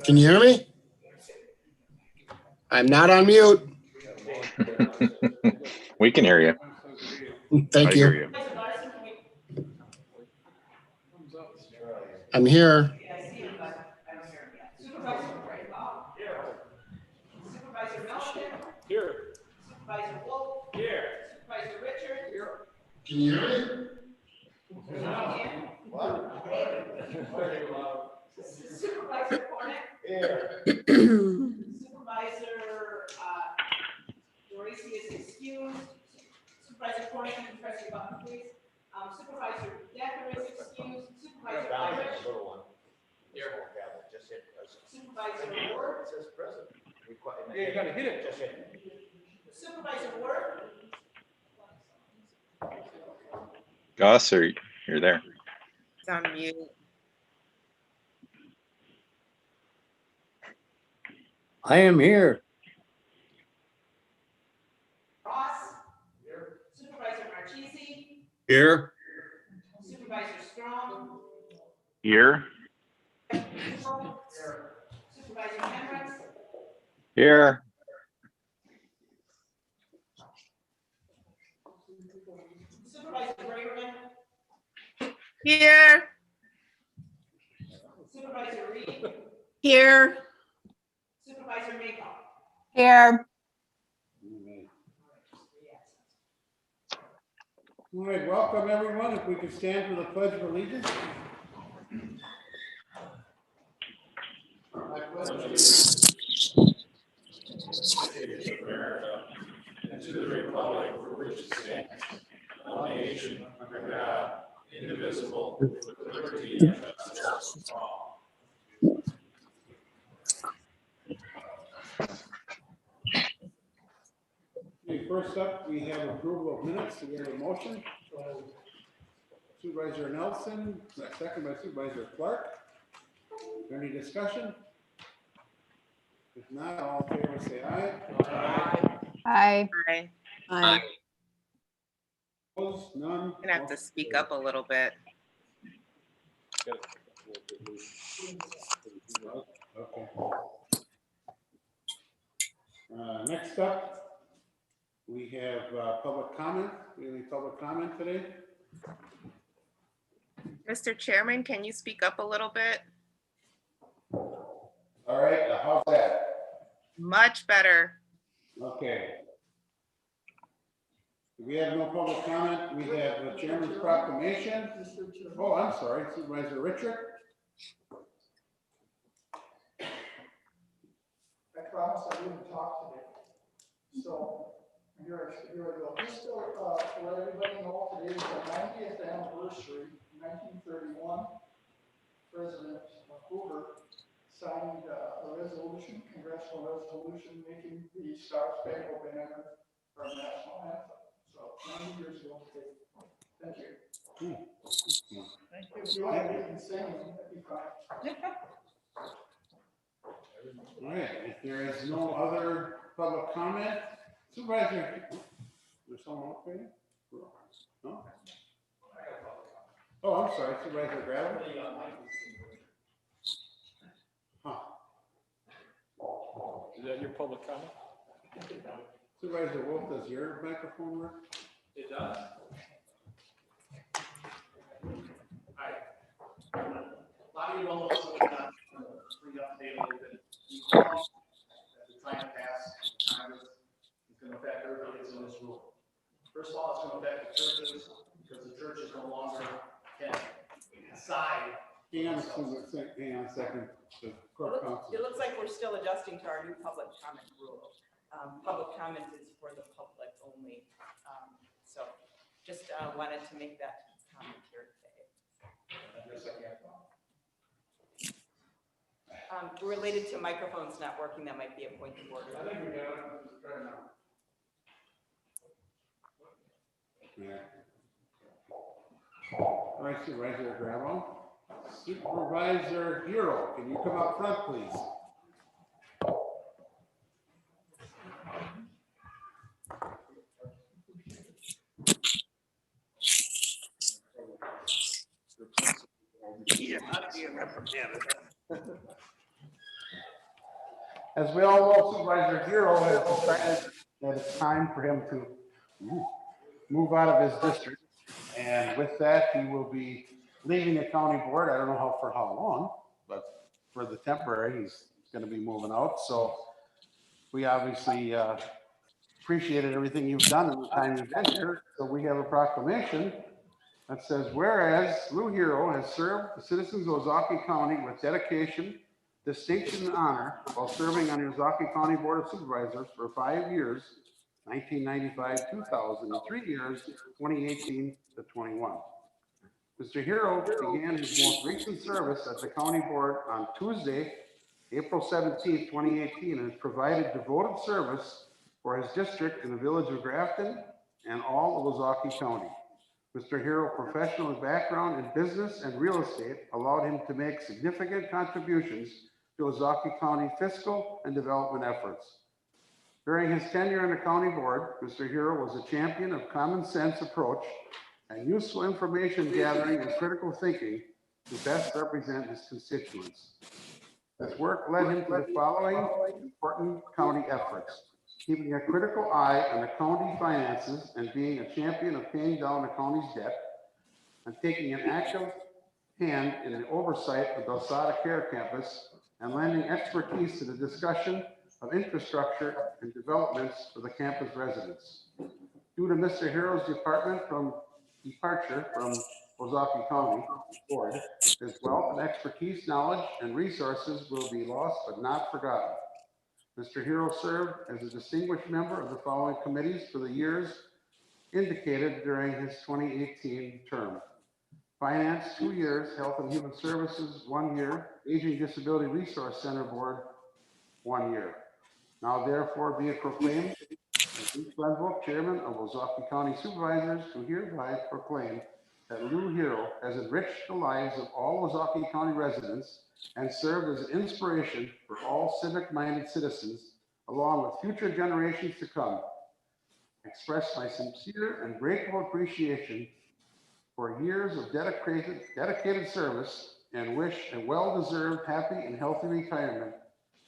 Can you hear me? I'm not on mute. We can hear you. Thank I you. hear you. I'm here. Supervisor Melton. Here. Supervisor Wolf. Here. Supervisor Richard. Here. Can you hear me? Supervisor Cornick. Here. Supervisor Dorsey is excused. Supervisor Cornick, you can press your button, please. Supervisor Decker is excused. Supervisor Irish. Here. Supervisor Ward. It says present. Yeah, you gotta hit it. Just hit it. Supervisor Ward. Gus, or you're there? It's on mute. I am here. Ross. Here. Supervisor Marchese. Here. Supervisor Strong. Here. Supervisor Hendricks. Here. Supervisor Braverman. Here. Supervisor Reed. Here. Supervisor Maycock. Here. All right, welcome everyone. If we could stand for the Pledge of Allegiance. I pledge allegiance to the States of America and to the republic for which it stands, one nation under God, indivisible, with liberty and justice for all. Okay, first up, we have approval of minutes. Do we have a motion? Supervisor Nelson, second by Supervisor Clark. Is there any discussion? If not, all in favor say aye. Aye. Aye. Opposed? None? I'm gonna have to speak up a little bit. Okay. Next up, we have public comment. We have any public comment today? Mr. Chairman, can you speak up a little bit? All right, how's that? Much better. Okay. We have no public comment. We have the chairman's proclamation. Oh, I'm sorry, Supervisor Richard. I promised I wouldn't talk today. So here I go. Just to let everybody know, today is the 90th anniversary, 1931. President Hoover signed a resolution, congressional resolution, making the Star Spangled Banner our national anthem. So 90 years ago today. Thank you. If you want to read and sing, that'd be fine. All right, if there is no other public comment, Supervisor, there's someone up there? No? Oh, I'm sorry, Supervisor Gravel? Huh. Is that your public comment? Supervisor Wolf, does your microphone work? It does. Hi. A lot of you don't know what's going on. Bring up today a little bit. The law that we're trying to pass Congress is going to affect everybody that's in this room. First of all, it's going to affect the churches because the churches no longer can decide. Hang on a second. The court counsel. It looks like we're still adjusting to our new public comment rule. Public comment is for the public only. So just wanted to make that comment here today. Related to microphones not working, that might be a point of order. I think we got it. Try it now. Yeah. All right, Supervisor Gravel. Supervisor Hero, can you come up front, please? Not being represented. As we all know, Supervisor Hero has decided that it's time for him to move out of his district. And with that, he will be leaving the county board. I don't know for how long, but for the temporary, he's going to be moving out. So we obviously appreciated everything you've done in the time you've been here. So we have a proclamation that says, whereas Lou Hero has served the citizens of Ozaukee County with dedication, distinction, and honor while serving on the Ozaukee County Board of Supervisors for 5 years, 1995, 2000, and 3 years, 2018 to 21. Mr. Hero began his most recent service at the county board on Tuesday, April 17, 2018, and has provided devoted service for his district in the village of Grafton and all of Ozaukee County. Mr. Hero's professional background in business and real estate allowed him to make significant contributions to Ozaukee County fiscal and development efforts. During his tenure on the county board, Mr. Hero was a champion of common sense approach and useful information gathering and critical thinking to best represent his constituents. His work led him to the following important county efforts: keeping a critical eye on the county finances and being a champion of paying down the county's debt, and taking an active hand in the oversight of the Osada Care Campus and lending expertise to the discussion of infrastructure and developments for the campus residents. Due to Mr. Hero's departure from Ozaukee County Board, his wealth and expertise, knowledge, and resources will be lost but not forgotten. Mr. Hero served as a distinguished member of the following committees for the years indicated during his 2018 term: Finance, 2 years; Health and Human Services, 1 year; Aging Disability Resource Center Board, 1 year. Now therefore be it proclaimed, as Luke Glenville, Chairman of Ozaukee County Supervisors, do hereby proclaim that Lou Hero has enriched the lives of all Ozaukee County residents and served as an inspiration for all civic-minded citizens, along with future generations to come. Express my sincere and grateful appreciation for years of dedicated service, and wish a well-deserved, happy, and healthy retirement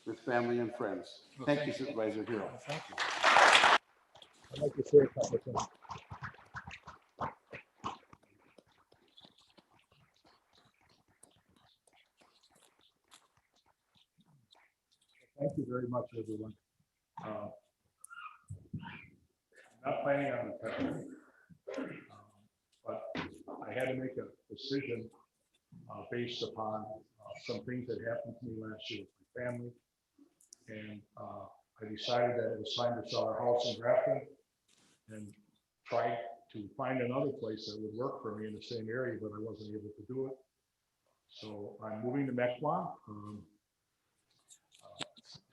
with family and friends. Thank you, Supervisor Hero. Thank you. I'd like to say a couple of things. Thank you very much, everyone. I'm not planning on retiring, but I had to make a decision based upon some things that happened to me last year with my family. And I decided that it was time to sell our house in Grafton and try to find another place that would work for me in the same area, but I wasn't able to do it. So I'm moving to Backlog.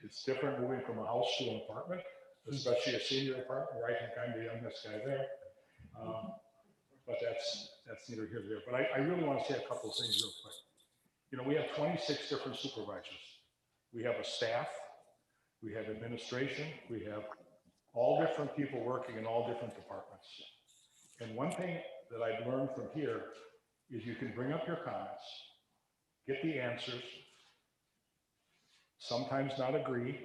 It's different moving from a house to an apartment, especially a senior apartment where I think I'm the youngest guy there. But that's neither here nor there. But I really want to say a couple of things real quick. You know, we have 26 different supervisors. We have a staff, we have administration, we have all different people working in all different departments. And one thing that I've learned from here is you can bring up your comments, get the answers, sometimes not agree,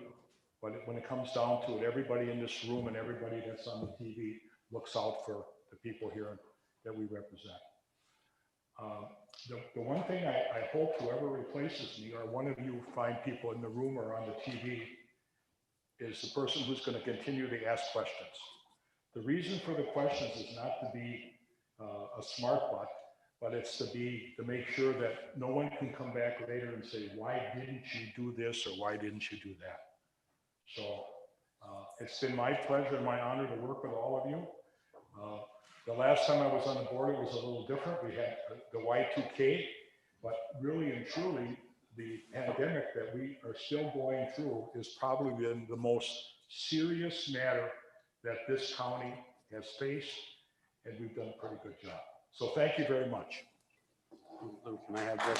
but when it comes down to it, everybody in this room and everybody that's on the TV looks out for the people here that we represent. The one thing I hope whoever replaces me, or one of you find people in the room or on the TV, is the person who's going to continue to ask questions. The reason for the questions is not to be a smart butt, but it's to make sure that no one can come back later and say, why didn't you do this or why didn't you do that? So it's been my pleasure and my honor to work with all of you. The last time I was on the board, it was a little different. We had the Y2K, but really and truly, the pandemic that we are still going through is probably been the most serious matter that this county has faced, and we've done a pretty good job. So thank you very much. Can I have this?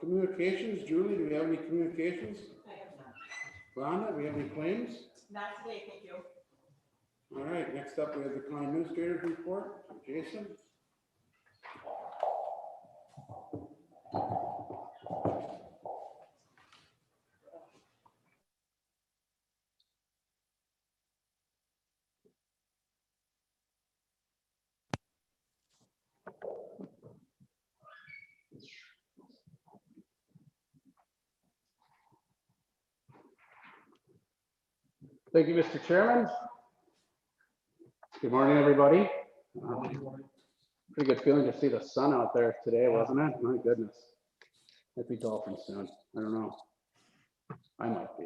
Communications, Julie, do we have any communications? I have none. Rhonda, do we have any claims? Not today, thank you. All right, next up, we have the county administrator's report. Jason? Thank you, Mr. Chairman. Good morning, everybody. Pretty good feeling to see the sun out there today, wasn't it? My goodness. Might be dolphins soon. I don't know. I might be.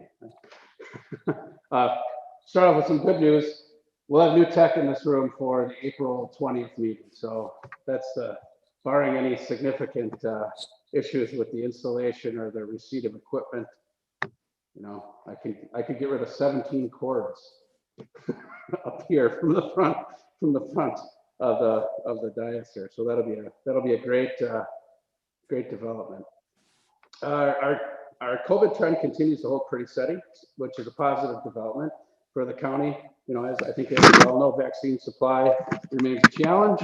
Start off with some good news. We'll have new tech in this room for the April 20th meeting. So that's barring any significant issues with the installation or the receipt of equipment. You know, I could get rid of 17 cords up here from the front of the dais here. So that'll be a great development. Our COVID trend continues to hold pretty steady, which is a positive development for the county. You know, as I think as we all know, vaccine supply remains a challenge.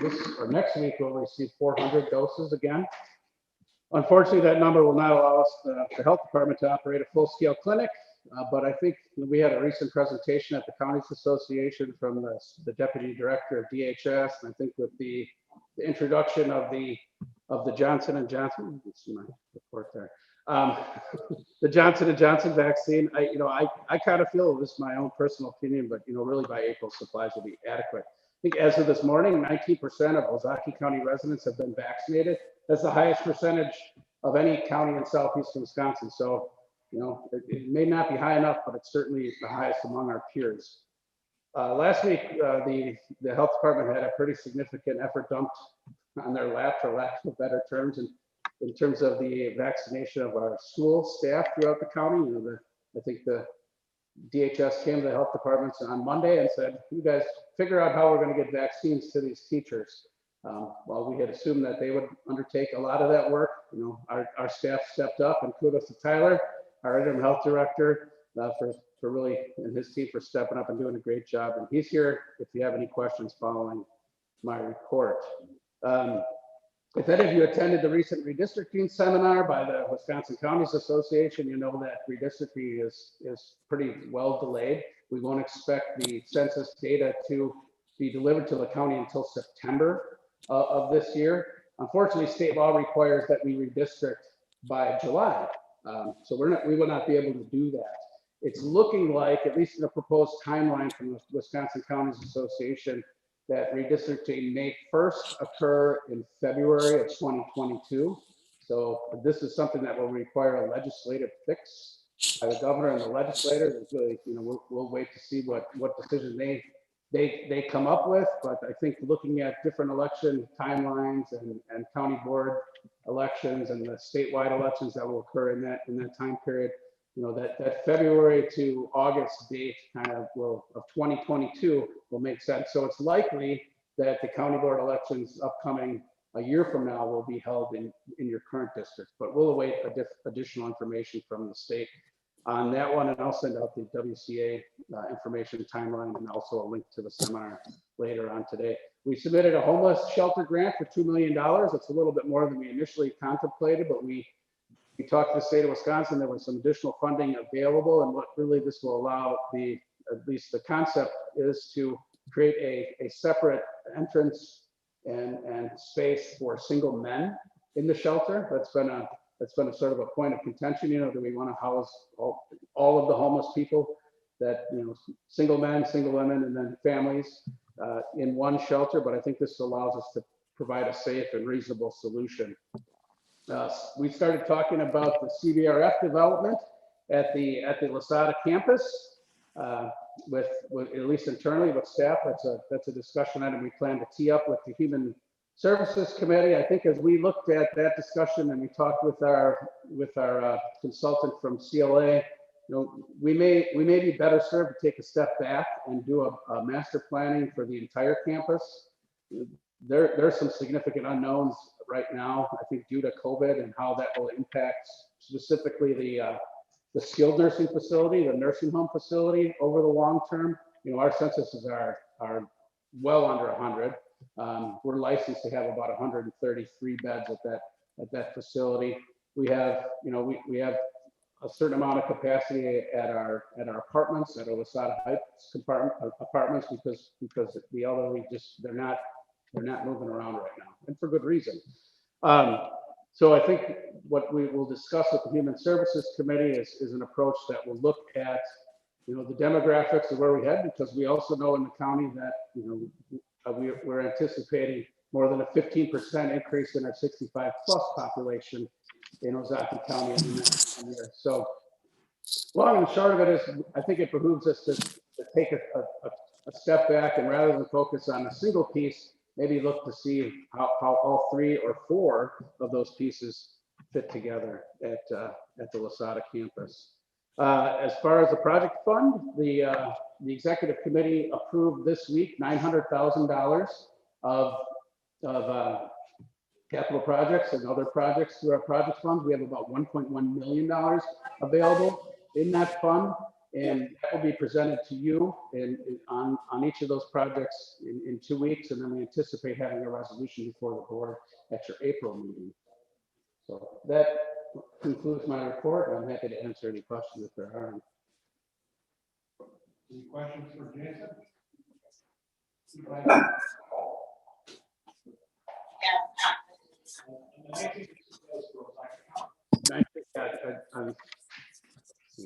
This or next week we'll receive 400 doses again. Unfortunately, that number will not allow us, the health department, to operate a full-scale clinic. But I think we had a recent presentation at the Counties Association from the deputy director of DHS, and I think with the introduction of the Johnson & Johnson, you see my report there, the Johnson & Johnson vaccine. I kind of feel, this is my own personal opinion, but really by April supplies will be adequate. I think as of this morning, 19% of Ozaukee County residents have been vaccinated. That's the highest percentage of any county in southeastern Wisconsin. So, it may not be high enough, but it's certainly the highest among our peers. Last week, the health department had a pretty significant effort dumped on their lap, for lack of better terms, in terms of the vaccination of our school staff throughout the county. I think the DHS came to the health departments on Monday and said, you guys figure out how we're going to get vaccines to these teachers. Well, we had assumed that they would undertake a lot of that work. Our staff stepped up, and kudos to Tyler, our interim health director, for really, and his team for stepping up and doing a great job. And he's here if you have any questions following my report. If any of you attended the recent redistricting seminar by the Wisconsin Counties Association, you know that redistricting is pretty well delayed. We won't expect the census data to be delivered to the county until September of this year. Unfortunately, state law requires that we redistrict by July. So we will not be able to do that. It's looking like, at least in the proposed timeline from the Wisconsin Counties Association, that redistricting may first occur in February of 2022. So this is something that will require a legislative fix by the governor and the legislators. It's really, we'll wait to see what decision they come up with. But I think looking at different election timelines and county board elections and the statewide elections that will occur in that time period, that February to August date of 2022 will make sense. So it's likely that the county board elections upcoming a year from now will be held in your current district, but we'll await additional information from the state on that one, and I'll send out the WCA information timeline and also a link to the seminar later on today. We submitted a homeless shelter grant for $2 million. It's a little bit more than we initially contemplated, but we talked to the state of Wisconsin. There was some additional funding available, and what really this will allow, at least the concept is to create a separate entrance and space for single men in the shelter. That's been a sort of a point of contention. Do we want to house all of the homeless people, that single men, single women, and then families in one shelter? But I think this allows us to provide a safe and reasonable solution. We started talking about the CBRF development at the Lasada campus, with at least internally with staff. That's a discussion item we plan to tee up with the Human Services Committee. I think as we looked at that discussion and we talked with our consultant from CLA, we may be better served to take a step back and do a master planning for the entire campus. There's some significant unknowns right now, I think due to COVID and how that will impact specifically the skilled nursing facility, the nursing home facility over the long term. You know, our censuses are well under 100. We're licensed to have about 133 beds at that facility. We have, you know, we have a certain amount of capacity at our apartments, at our Lasada Heights apartments, because the elderly just they're not moving around right now, and for good reason. So I think what we will discuss with the Human Services Committee is an approach that will look at, you know, the demographics of where we head, because we also know in the county that, you know, we're anticipating more than a 15% increase in our 65 plus population in Ozaukee County in the next 10 years. So long and short of it is, I think it behooves us to take a step back, and rather than focus on a single piece, maybe look to see how all 3 or 4 of those pieces fit together at the Lasada campus. As far as the project fund, the executive committee approved this week $900,000 of capital projects and other projects through our project funds. We have about $1.1 million available in that fund, and that will be presented to you on each of those projects in 2 weeks, and then we anticipate having a resolution before the board at your April meeting. So that concludes my report. I'm happy to answer any questions if there are. Any questions for Jason? See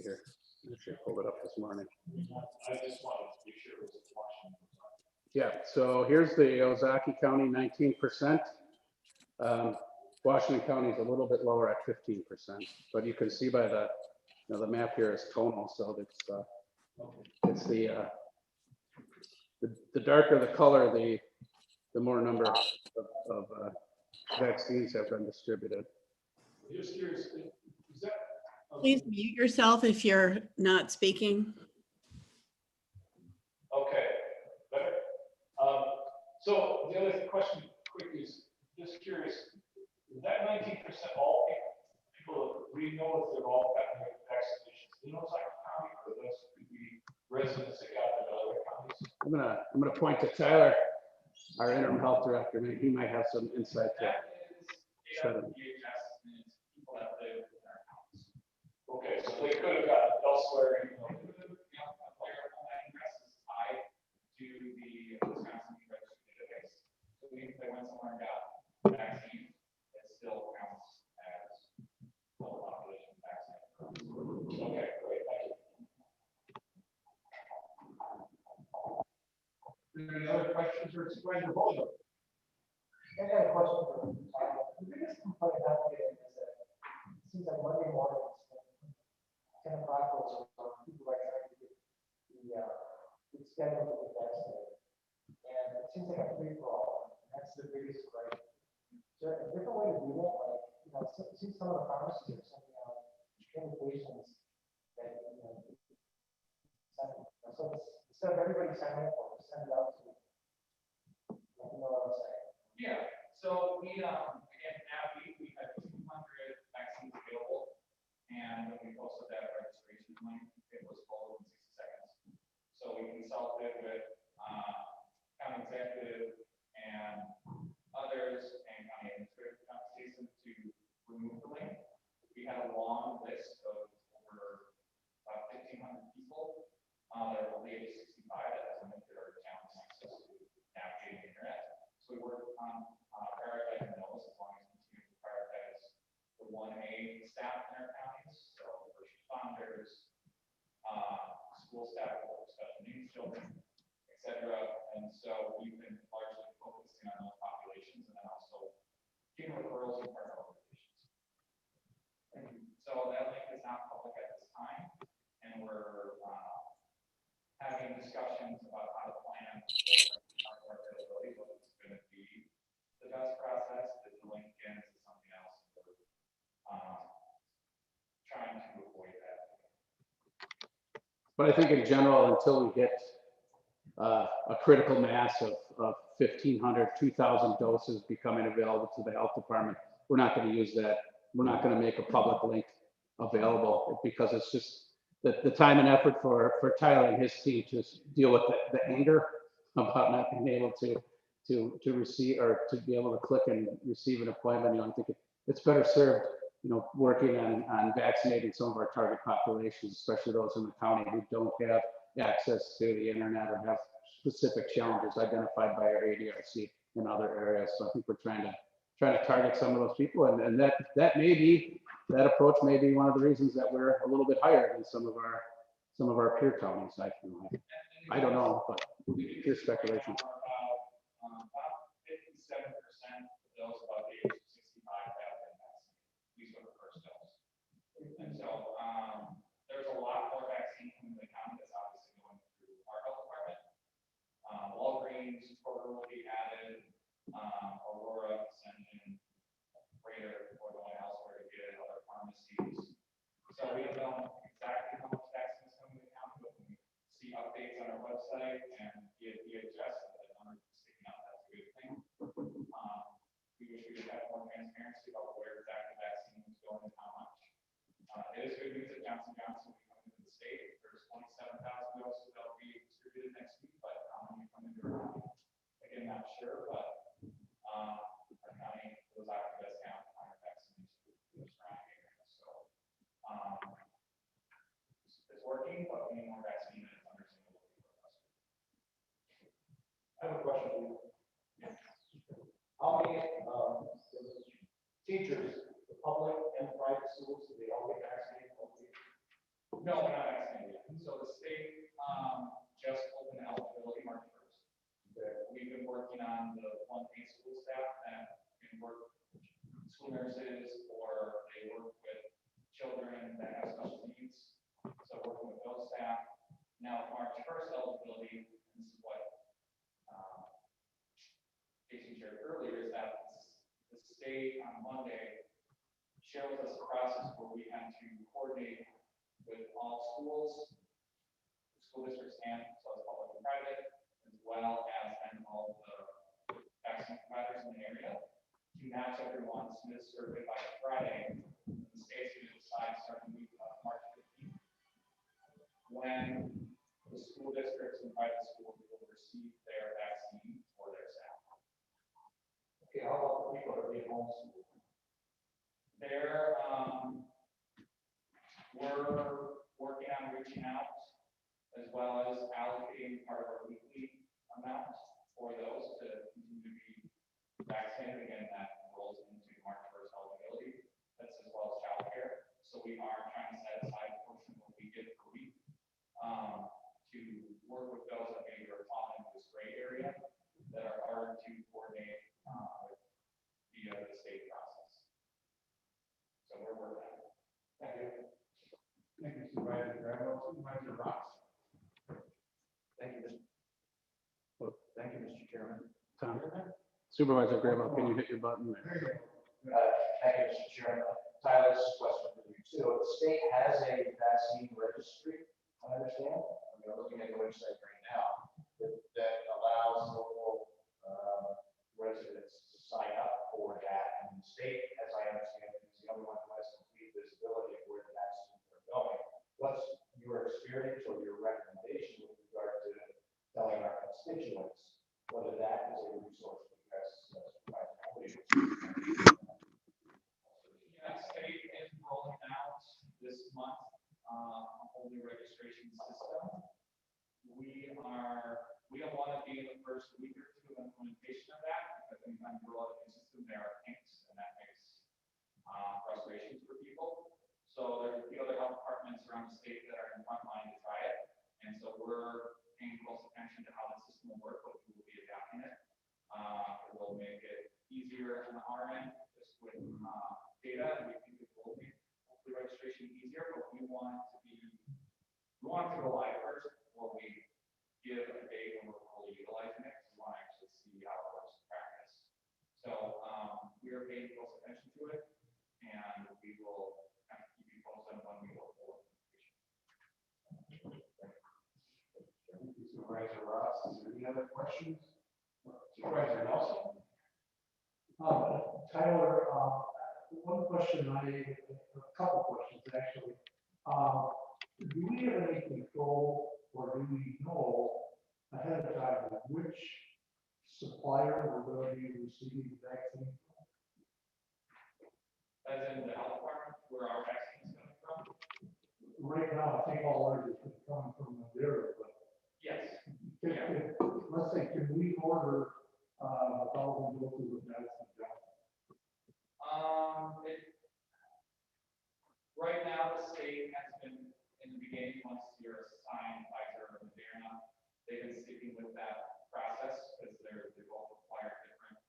here. Actually, I pulled it up this morning. I just wanted to be sure it was Washington. Yeah, so here's the Ozaukee County 19%. Washington County is a little bit lower at 15%, but you can see by the, you know, the map here is tonal, so it's the darker the color, the more number of vaccines have been distributed. Just curious, is that? Please mute yourself if you're not speaking. Okay, better. So the other question quick is just curious, is that 19% all people we know if they're all gotten their vaccinations? You know, it's like a county, or those could be residents that got them in other counties. I'm gonna point to Tyler, our interim health director. Maybe he might have some insight to shed him. Okay, so they could have gotten it elsewhere, you know. Their home address is tied to the Wisconsin registry database. So even if they went somewhere and got vaccine, it still counts as total population vaccinated. Okay, great, thank you. Any other questions or Supervisor Bozo? I got a question for you. The biggest complaint I'm getting is that it seems like Monday mornings, 10 o'clock goes around, people are trying to get the schedule to get vaccinated. And it seems like a free for all. That's the biggest gripe. Is there a different way to do that? Like, you know, see some of the pharmacies are sending out invitations that, you know, so instead of everybody signing up for it, send it out to, you know what I'm saying? Yeah, so we, again, now we have 200 vaccines available, and we posted that registration link. It was full in 60 seconds. So we consulted with county executive and others and county administrative season to remove the link. We had a long list of over about 1,500 people that are over the age of 65 that has limited or challenged access to navigating the internet. So we worked on prioritizing those as long as we continue to prioritize the 1A staff in our counties, so first responders, school staff, special needs children, etc. And so we've been largely focusing on those populations, and then also giving referrals to partner organizations. And so that link is not public at this time, and we're having discussions about how to plan for availability, what it's going to be the best process. If the link again is something else, we're trying to avoid that. But I think in general, until we get a critical mass of 1,500, 2,000 doses becoming available to the health department. We're not going to use that. We're not going to make a public link available because it's just the time and effort for Tyler and his team to deal with the anger about not being able to receive or to be able to click and receive an appointment. You know, I think it's better served, you know, working on vaccinating some of our target populations, especially those in the county who don't have access to the internet or have specific challenges identified by our ADRC in other areas. So I think we're trying to target some of those people, and that may be, that approach may be one of the reasons that we're a little bit higher than some of our peer counties. I don't know, but pure speculation. About 57% of those above the age of 65 have been vaccinated, at least with the first dose. And so there's a lot more vaccine coming to the county that's obviously going through our health department. Walgreens, Kroger will be added, Aurora, Ascension, Raider, or going elsewhere to get other pharmacies. So we don't know exactly how much vaccine is coming to the county, but when we see updates on our website and DHS, the numbers are sticking out, that's a good thing. We wish we could have more transparency about where exactly vaccine is going and how much. It is good news that Johnson & Johnson will be coming to the state. There's 27,000 doses that will be distributed next week, but how many come into our county? Again, not sure, but our county, Ozaukee does have higher vaccination in the surrounding areas. So it's working, but we need more vaccine and it's understandable for us. I have a question for you. How many teachers, the public and private schools, do they all get vaccinated? No, we're not vaccinated yet. So the state just opened eligibility March 1st. We've been working on the one-pay school staff that can work school nurses or they work with children that have special needs. So working with those staff. Now, March 1st eligibility, and this is what Jason shared earlier, is that the state on Monday shared with us a process where we had to coordinate with all schools, school districts, and so it's public and private, as well as then all the vaccine providers in the area to match everyone, submit a survey by Friday. The state's going to decide starting March 15th when the school districts and private schools will receive their vaccine for their staff. Okay, how about the people that are being homeschooled? There, we're working on reaching out as well as allocating part of our weekly amount for those to continue to be vaccinated. Again, that rolls into March 1st eligibility. That's as well as childcare. So we are trying to set aside a portion of what we get per week to work with those that maybe are falling into this gray area that are hard to coordinate via the state process. So we're working on it. Thank you. Thank you, Supervisor Gravel. Supervisor Ross. Thank you, Mr. Chairman. Tom, Supervisor Graham, can you hit your button there? Thank you, Mr. Chairman. Tyler, this is a question for you too. The state has a vaccine registry, I understand. I'm looking at the website right now that allows local residents to sign up for that. And the state, as I understand it, is the only one who has complete visibility of where the vaccines are going. What's your experience or your recommendation with regard to telling our constituents whether that is a resource for you guys to Yeah, state is rolling out this month a whole new registration system. We don't want to be in the first week or two of implementation of that because anytime you roll out a new system, there are kinks and that makes frustrations for people. So there's a few other health departments around the state that are in front line to try it. And so we're paying close attention to how the system will work, but we will be adapting it. It will make it easier on our end, just with data, and we think it will make hopefully registration easier, but we want to go live first before we give a date when we're fully utilizing it. We want to actually see how it works in practice. So we are paying close attention to it, and we will kind of keep you posted on when we go forward. Supervisor Ross. Is there any other questions? Supervisor Nelson? Tyler, one question a couple questions actually. Do we have any control or do we know ahead of time which supplier we're going to be receiving the vaccine from? As in the health department, where our vaccine is coming from? Right now, I think all orders are coming from there, but Yes. let's say, can we order 1,000 doses of medicine? Right now, the state has been, in the beginning, once you're assigned Pfizer or Moderna, they've been sticking with that process because they both require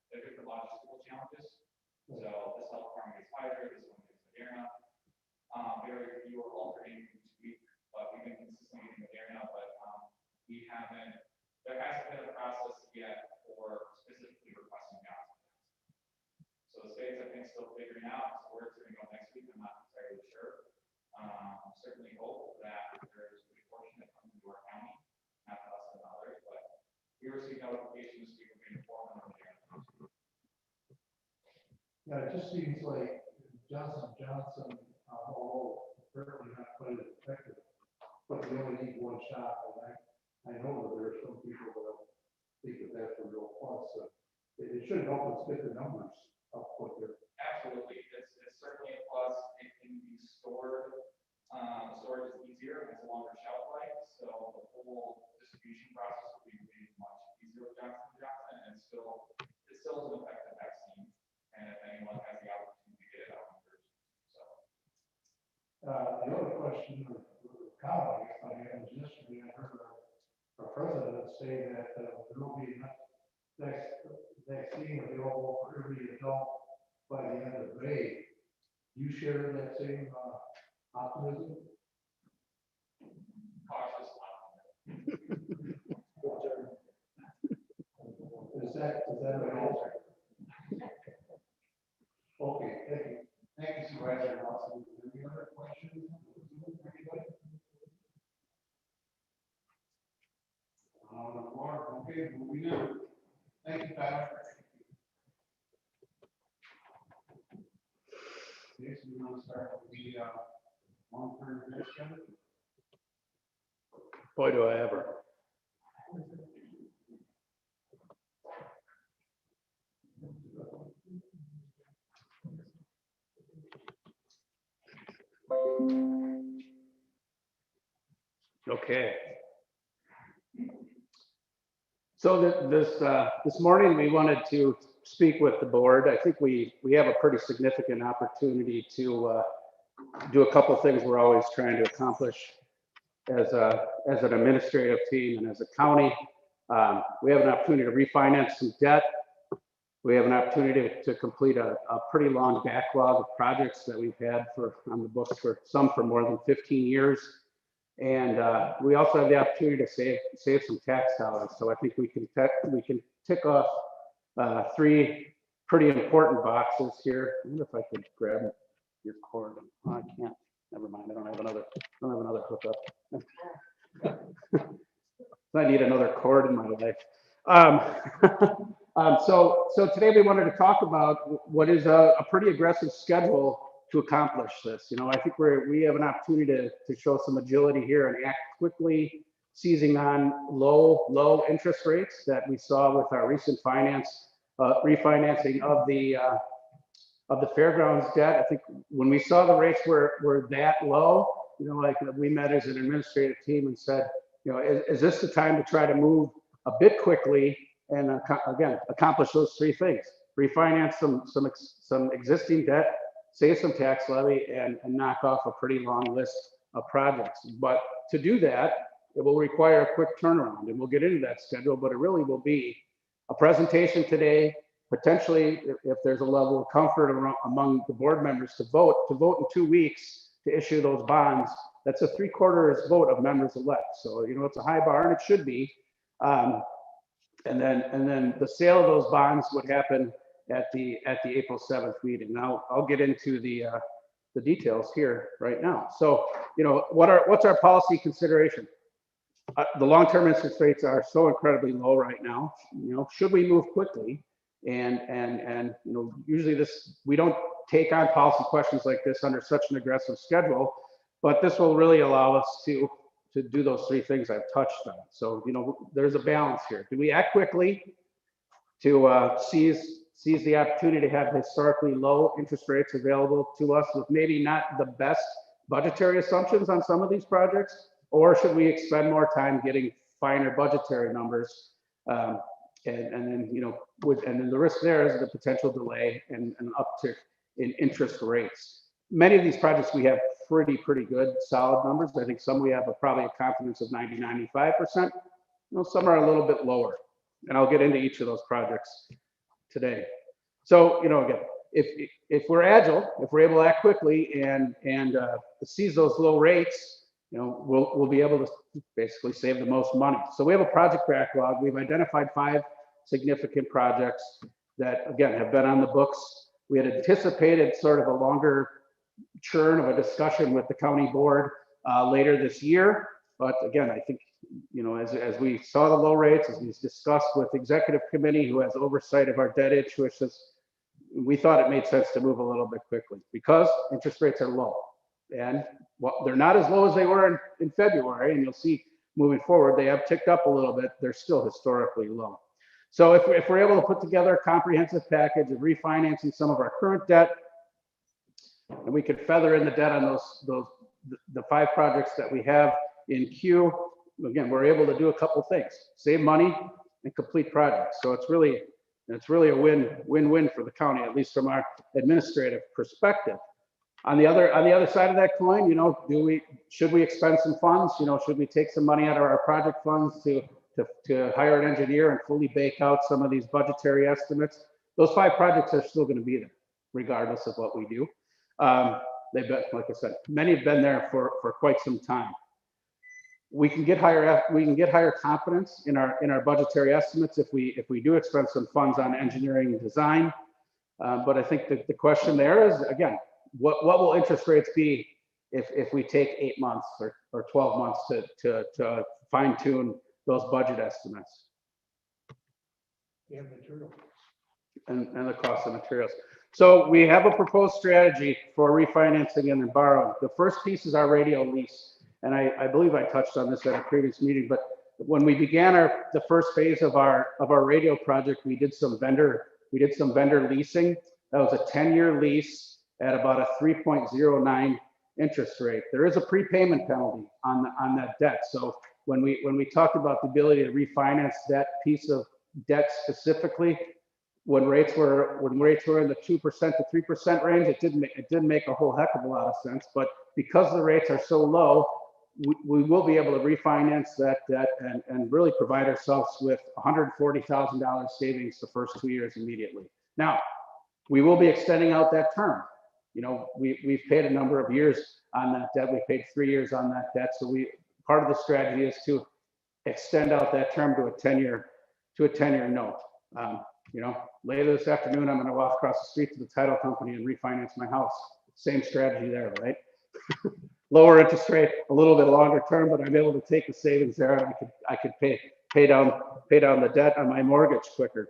different logistical challenges. So this health department gets Pfizer, this one gets Moderna. Very few are alternating each week, but we've been consistently getting Moderna, but we haven't, there hasn't been a process yet for specifically requesting Johnson. So the state's, I think, still figuring out where it's going to go next week. I'm not entirely sure. Certainly hope that there's a good portion that comes into our county, not us and others, but we received notifications we were being informed on the Yeah, it just seems like Johnson & Johnson, although apparently not quite as effective, but we only need one shot. And I know that there are some people that don't think that that's a real plus. So it should help us get the numbers up quicker. Absolutely. It's certainly a plus. It can be stored. Storage is easier, has a longer shelf life, so the whole distribution process will be made much easier with Johnson & Johnson, and it still is an effective vaccine. And if anyone has the opportunity to get it out in person. So The other question or comment I had was yesterday, I heard our president say that there will be enough vaccine available for every adult by the end of May. Do you share that same optimism? cautious. Is that an answer? Okay, thank you. Thank you, Supervisor Nelson. Is there any other questions? Anybody? On the floor, okay, moving on. Thank you, Tyler. Okay, so we want to start with the long-term care schedule. Boy, do I ever. Okay. So this morning we wanted to speak with the board. I think we have a pretty significant opportunity to do a couple of things we're always trying to accomplish as an administrative team and as a county. We have an opportunity to refinance some debt. We have an opportunity to complete a pretty long backlog of projects that we've had on the books for more than 15 years. And we also have the opportunity to save some tax dollars. So I think we can tick off 3 pretty important boxes here. I wonder if I could grab your cord. Oh, I can't. Never mind. I don't have another hookup. I need another cord in my life. So today we wanted to talk about what is a pretty aggressive schedule to accomplish this. You know, I think we have an opportunity to show some agility here and act quickly, seizing on low interest rates that we saw with our recent refinancing of the fairgrounds debt. I think when we saw the rates were that low, you know, like we met as an administrative team and said, you know, is this the time to try to move a bit quickly and again accomplish those 3 things: refinance some existing debt, save some tax levy, and knock off a pretty long list of projects. But to do that, it will require a quick turnaround, and we'll get into that schedule. But it really will be a presentation today, potentially, if there's a level of comfort among the board members to vote in 2 weeks to issue those bonds. That's a 3/4 vote of members elect. So, you know, it's a high bar, and it should be. And then the sale of those bonds would happen at the April 7th meeting. Now I'll get into the details here right now. So, you know, what's our policy consideration? The long-term interest rates are so incredibly low right now. Should we move quickly? And usually we don't take on policy questions like this under such an aggressive schedule, but this will really allow us to do those three things I've touched on. So, there's a balance here. Do we act quickly to seize the opportunity to have historically low interest rates available to us with maybe not the best budgetary assumptions on some of these projects? Or should we spend more time getting finer budgetary numbers? And then, and then the risk there is the potential delay and an uptick in interest rates. Many of these projects we have pretty good solid numbers. I think some we have probably a confidence of 90-95%. Some are a little bit lower, and I'll get into each of those projects today. So, again, if we're agile, if we're able to act quickly and seize those low rates, we'll be able to basically save the most money. So we have a project backlog. We've identified 5 significant projects that, again, have been on the books. We had anticipated sort of a longer churn of a discussion with the county board later this year. But again, I think, as we saw the low rates, as we discussed with executive committee who has oversight of our debt issuances, we thought it made sense to move a little bit quickly because interest rates are low. And they're not as low as they were in February, and you'll see moving forward, they have ticked up a little bit. They're still historically low. So if we're able to put together a comprehensive package of refinancing some of our current debt, and we could feather in the debt on the 5 projects that we have in queue, again, we're able to do a couple things: save money and complete projects. So it's really a win-win for the county, at least from our administrative perspective. On the other side of that coin, should we expend some funds? Should we take some money out of our project funds to hire an engineer and fully bake out some of these budgetary estimates? Those 5 projects are still going to be there, regardless of what we do. They've been, like I said, many have been there for quite some time. We can get higher confidence in our budgetary estimates if we do expend some funds on engineering and design. But I think that the question there is, again, what will interest rates be if we take 8 months or 12 months to fine tune those budget estimates? And material. And the cost of materials. So we have a proposed strategy for refinancing and then borrowing. The first piece is our radio lease. And I believe I touched on this at a previous meeting, but when we began the first phase of our radio project, we did some vendor leasing. That was a 10-year lease at about a 3.09 interest rate. There is a prepayment penalty on that debt. So when we talked about the ability to refinance that piece of debt specifically, when rates were in the 2% to 3% range, it didn't make a whole heck of a lot of sense. But because the rates are so low, we will be able to refinance that debt and really provide ourselves with $140,000 savings the first 2 years immediately. Now, we will be extending out that term. We've paid a number of years on that debt. We paid 3 years on that debt. So part of the strategy is to extend out that term to a 10-year note. Later this afternoon, I'm going to walk across the street to the title company and refinance my house. Same strategy there, right? Lower interest rate, a little bit longer term, but I'm able to take the savings there, and I could pay down the debt on my mortgage quicker.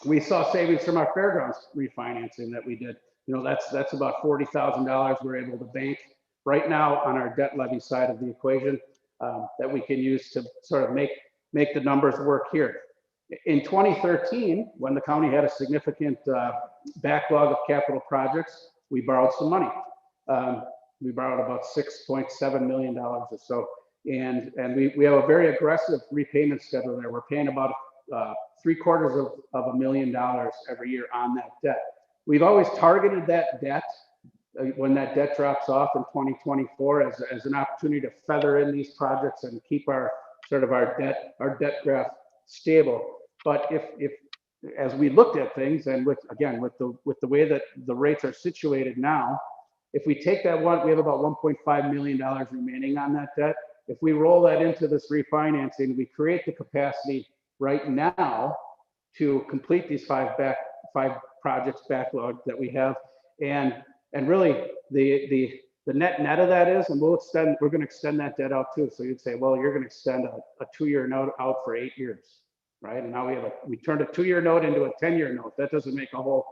We saw savings from our fairgrounds refinancing that we did. That's about $40,000 we're able to bank right now on our debt levy side of the equation that we can use to sort of make the numbers work here. In 2013, when the county had a significant backlog of capital projects, we borrowed some money. We borrowed about $6.7 million or so. And we have a very aggressive repayment schedule there. We're paying about $750,000 every year on that debt. We've always targeted that debt when that debt drops off in 2024 as an opportunity to feather in these projects and keep our debt graph stable. But if as we looked at things, and with the way that the rates are situated now, if we take that we have about $1.5 million remaining on that debt. If we roll that into this refinancing, we create the capacity right now to complete these five projects backlog that we have, and really the The net of that is, and we're going to extend that debt out too. So you'd say, well, you're going to extend a 2-year note out for 8 years, right? And now we turned a 2-year note into a 10-year note. That doesn't make a whole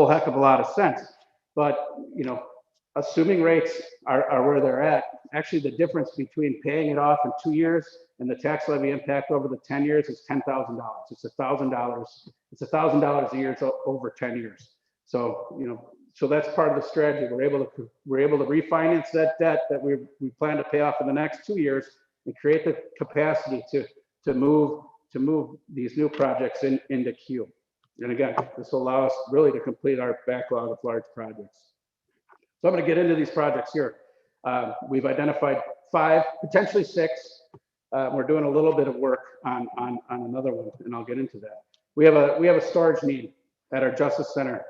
heck of a lot of sense. But, assuming rates are where they're at, actually the difference between paying it off in 2 years and the tax levy impact over the 10 years is $10,000. It's $1,000. It's $1,000 a year over 10 years. So, so that's part of the strategy. We're able to refinance that debt that we plan to pay off in the next 2 years and create the capacity to move these new projects into queue. And again, this will allow us really to complete our backlog of large projects. So I'm going to get into these projects here. We've identified 5, potentially 6. We're doing a little bit of work on another one, and I'll get into that. We have a storage need at our Justice Center.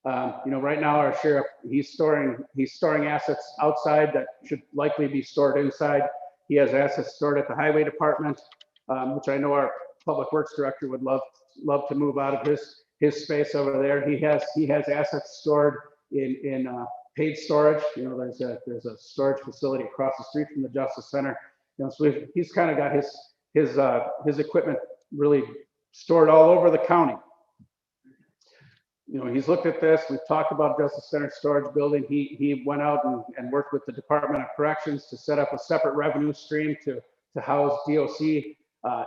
Right now our sheriff, he's storing assets outside that should likely be stored inside. He has assets stored at the highway department, which I know our public works director would love to move out of his space over there. He has assets stored in paid storage. There's a storage facility across the street from the Justice Center. So he's kind of got his equipment really stored all over the county. He's looked at this. We've talked about Justice Center storage building. He went out and worked with the Department of Corrections to set up a separate revenue stream to house DOC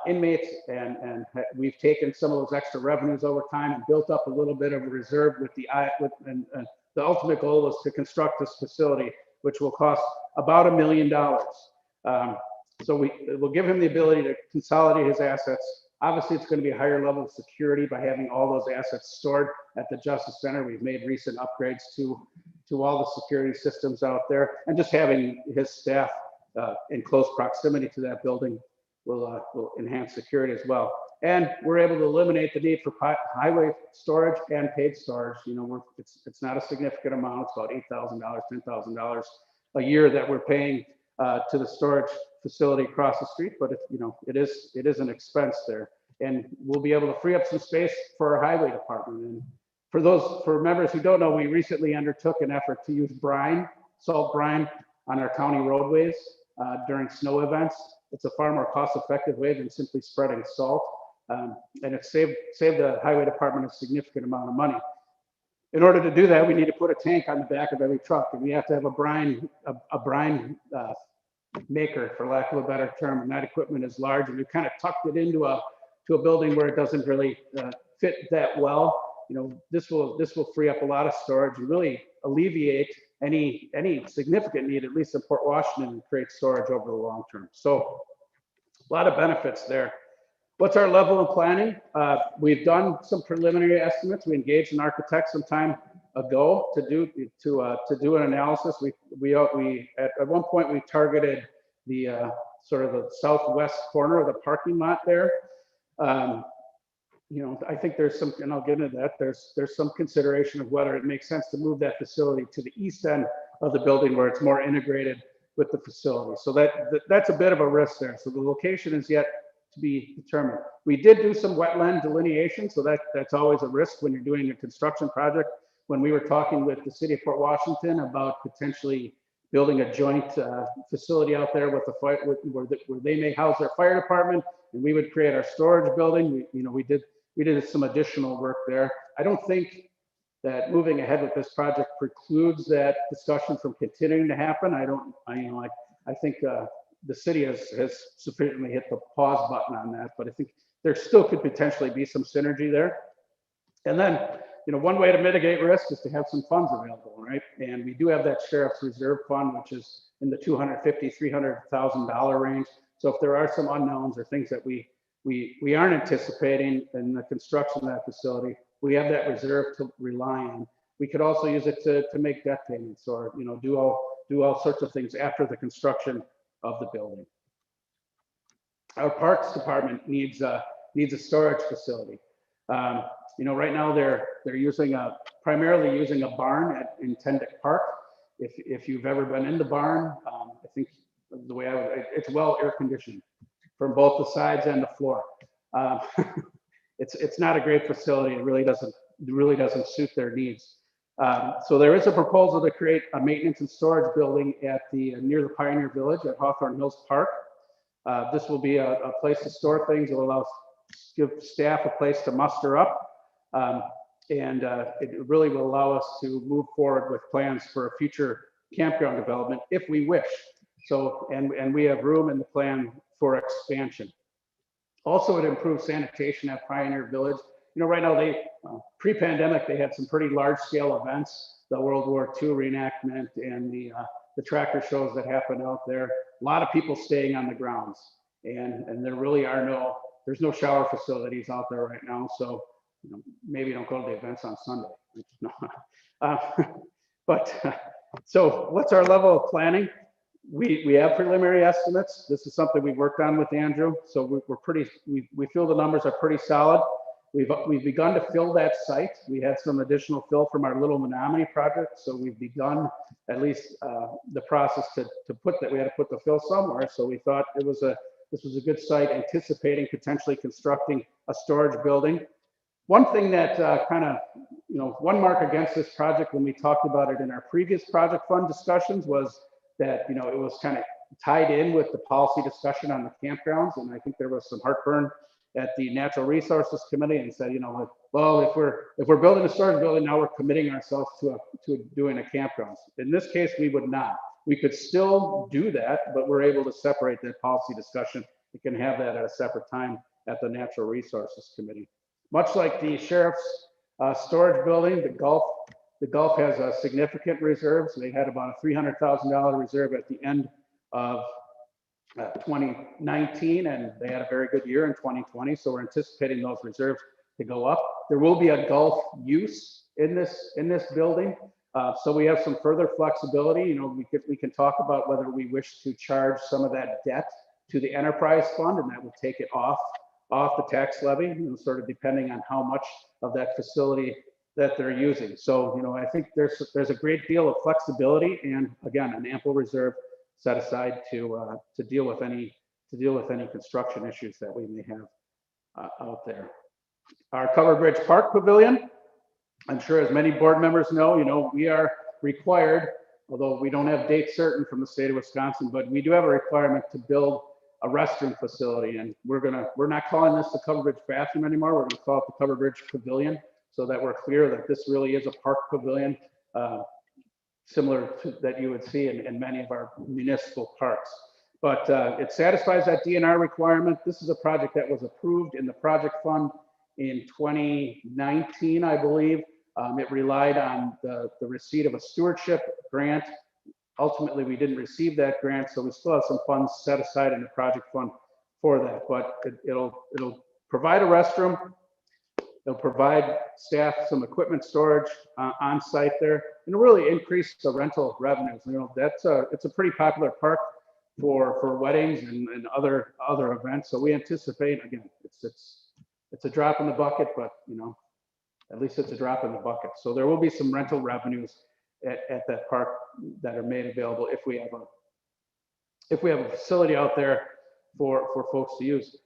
inmates, and we've taken some of those extra revenues over time and built up a little bit of a reserve and the ultimate goal is to construct this facility, which will cost about $1 million. So we'll give him the ability to consolidate his assets. Obviously, it's going to be a higher level of security by having all those assets stored at the Justice Center. We've made recent upgrades to all the security systems out there, and just having his staff in close proximity to that building will enhance security as well. And we're able to eliminate the need for highway storage and paid storage. It's not a significant amount. It's about $8,000, $10,000 a year that we're paying to the storage facility across the street, but it is an expense there, and we'll be able to free up some space for our highway department. And for members who don't know, we recently undertook an effort to use salt brine on our county roadways during snow events. It's a far more cost-effective way than simply spreading salt, and it saved the highway department a significant amount of money. In order to do that, we need to put a tank on the back of every truck, and we have to have a brine maker, for lack of a better term, and that equipment is large, and we kind of tucked it into a building where it doesn't really fit that well. This will free up a lot of storage and really alleviate any significant need, at least in Port Washington, and create storage over the long term. So a lot of benefits there. What's our level of planning? We've done some preliminary estimates. We engaged an architect some time ago to do an analysis. We at one point we targeted the sort of the southwest corner of the parking lot there. I think there's some, and I'll get into that. There's some consideration of whether it makes sense to move that facility to the east end of the building where it's more integrated with the facility. So that's a bit of a risk there. So the location is yet to be determined. We did do some wetland delineation, so that's always a risk when you're doing a construction project. When we were talking with the city of Port Washington about potentially building a joint facility out there with where they may house their fire department, and we would create our storage building. We did some additional work there. I don't think that moving ahead with this project precludes that discussion from continuing to happen. I think the city has sufficiently hit the pause button on that, but I think there still could potentially be some synergy there. And then, one way to mitigate risk is to have some funds available, right? And we do have that sheriff's reserve fund, which is in the $250,000, $300,000 range. So if there are some unknowns or things that we aren't anticipating in the construction of that facility, we have that reserve to rely on. We could also use it to make debt payments or do all sorts of things after the construction of the building. Our parks department needs a storage facility. Right now they're primarily using a barn in Tendick Park. If you've ever been in the barn, I think the way it's well air conditioned from both the sides and the floor. It's not a great facility. It really doesn't suit their needs. So there is a proposal to create a maintenance and storage building at the near the Pioneer Village at Hawthorne Hills Park. This will be a place to store things. It will allow give staff a place to muster up. It really will allow us to move forward with plans for a future campground development if we wish. So, and we have room in the plan for expansion. Also, it improves sanitation at Pioneer Village. You know, right now pre-pandemic, they had some pretty large scale events, the World War II reenactment and the tractor shows that happen out there. A lot of people staying on the grounds, and there really there's no shower facilities out there right now. So, you know, maybe don't go to the events on Sunday. So what's our level of planning? We have preliminary estimates. This is something we worked on with Andrew. So we feel the numbers are pretty solid. We've begun to fill that site. We had some additional fill from our Little Menominee project. So we've begun at least the process to put that. We had to put the fill somewhere. So we thought this was a good site, anticipating potentially constructing a storage building. One thing that one mark against this project when we talked about it in our previous project fund discussions was that, you know, it was kind of tied in with the policy discussion on the campgrounds. And I think there was some heartburn at the Natural Resources Committee and said, you know, like, well, if we're building a storage building, now we're committing ourselves to doing a campground. In this case, we would not. We could still do that, but we're able to separate that policy discussion. We can have that at a separate time at the Natural Resources Committee. Much like the sheriff's storage building, the Gulf has significant reserves. They had about a $300,000 reserve at the end of 2019, and they had a very good year in 2020. So we're anticipating those reserves to go up. There will be a Gulf use in this building. So we have some further flexibility. You know, we can talk about whether we wish to charge some of that debt to the enterprise fund, and that would take it off the tax levy, you know, sort of depending on how much of that facility that they're using. So, you know, I think there's a great deal of flexibility and, again, an ample reserve set aside to deal with any construction issues that we may have out there. Our Covered Bridge Park Pavilion, I'm sure as many board members know, you know, we are required, although we don't have dates certain from the state of Wisconsin, but we do have a requirement to build a restroom facility, and we're not calling this the Covered Bridge bathroom anymore. We're going to call it the Covered Bridge Pavilion, so that we're clear that this really is a park pavilion, similar to that you would see in many of our municipal parks. But it satisfies that DNR requirement. This is a project that was approved in the project fund in 2019, I believe. It relied on the receipt of a stewardship grant. Ultimately, we didn't receive that grant, so we still have some funds set aside in the project fund for that. But it'll provide a restroom. It'll provide staff some equipment storage on site there, and really increase the rental revenues. You know, it's a pretty popular park for weddings and other events. So we anticipate, again, it's a drop in the bucket, but you know, at least it's a drop in the bucket. So there will be some rental revenues at that park that are made available if we have a facility out there for folks to use.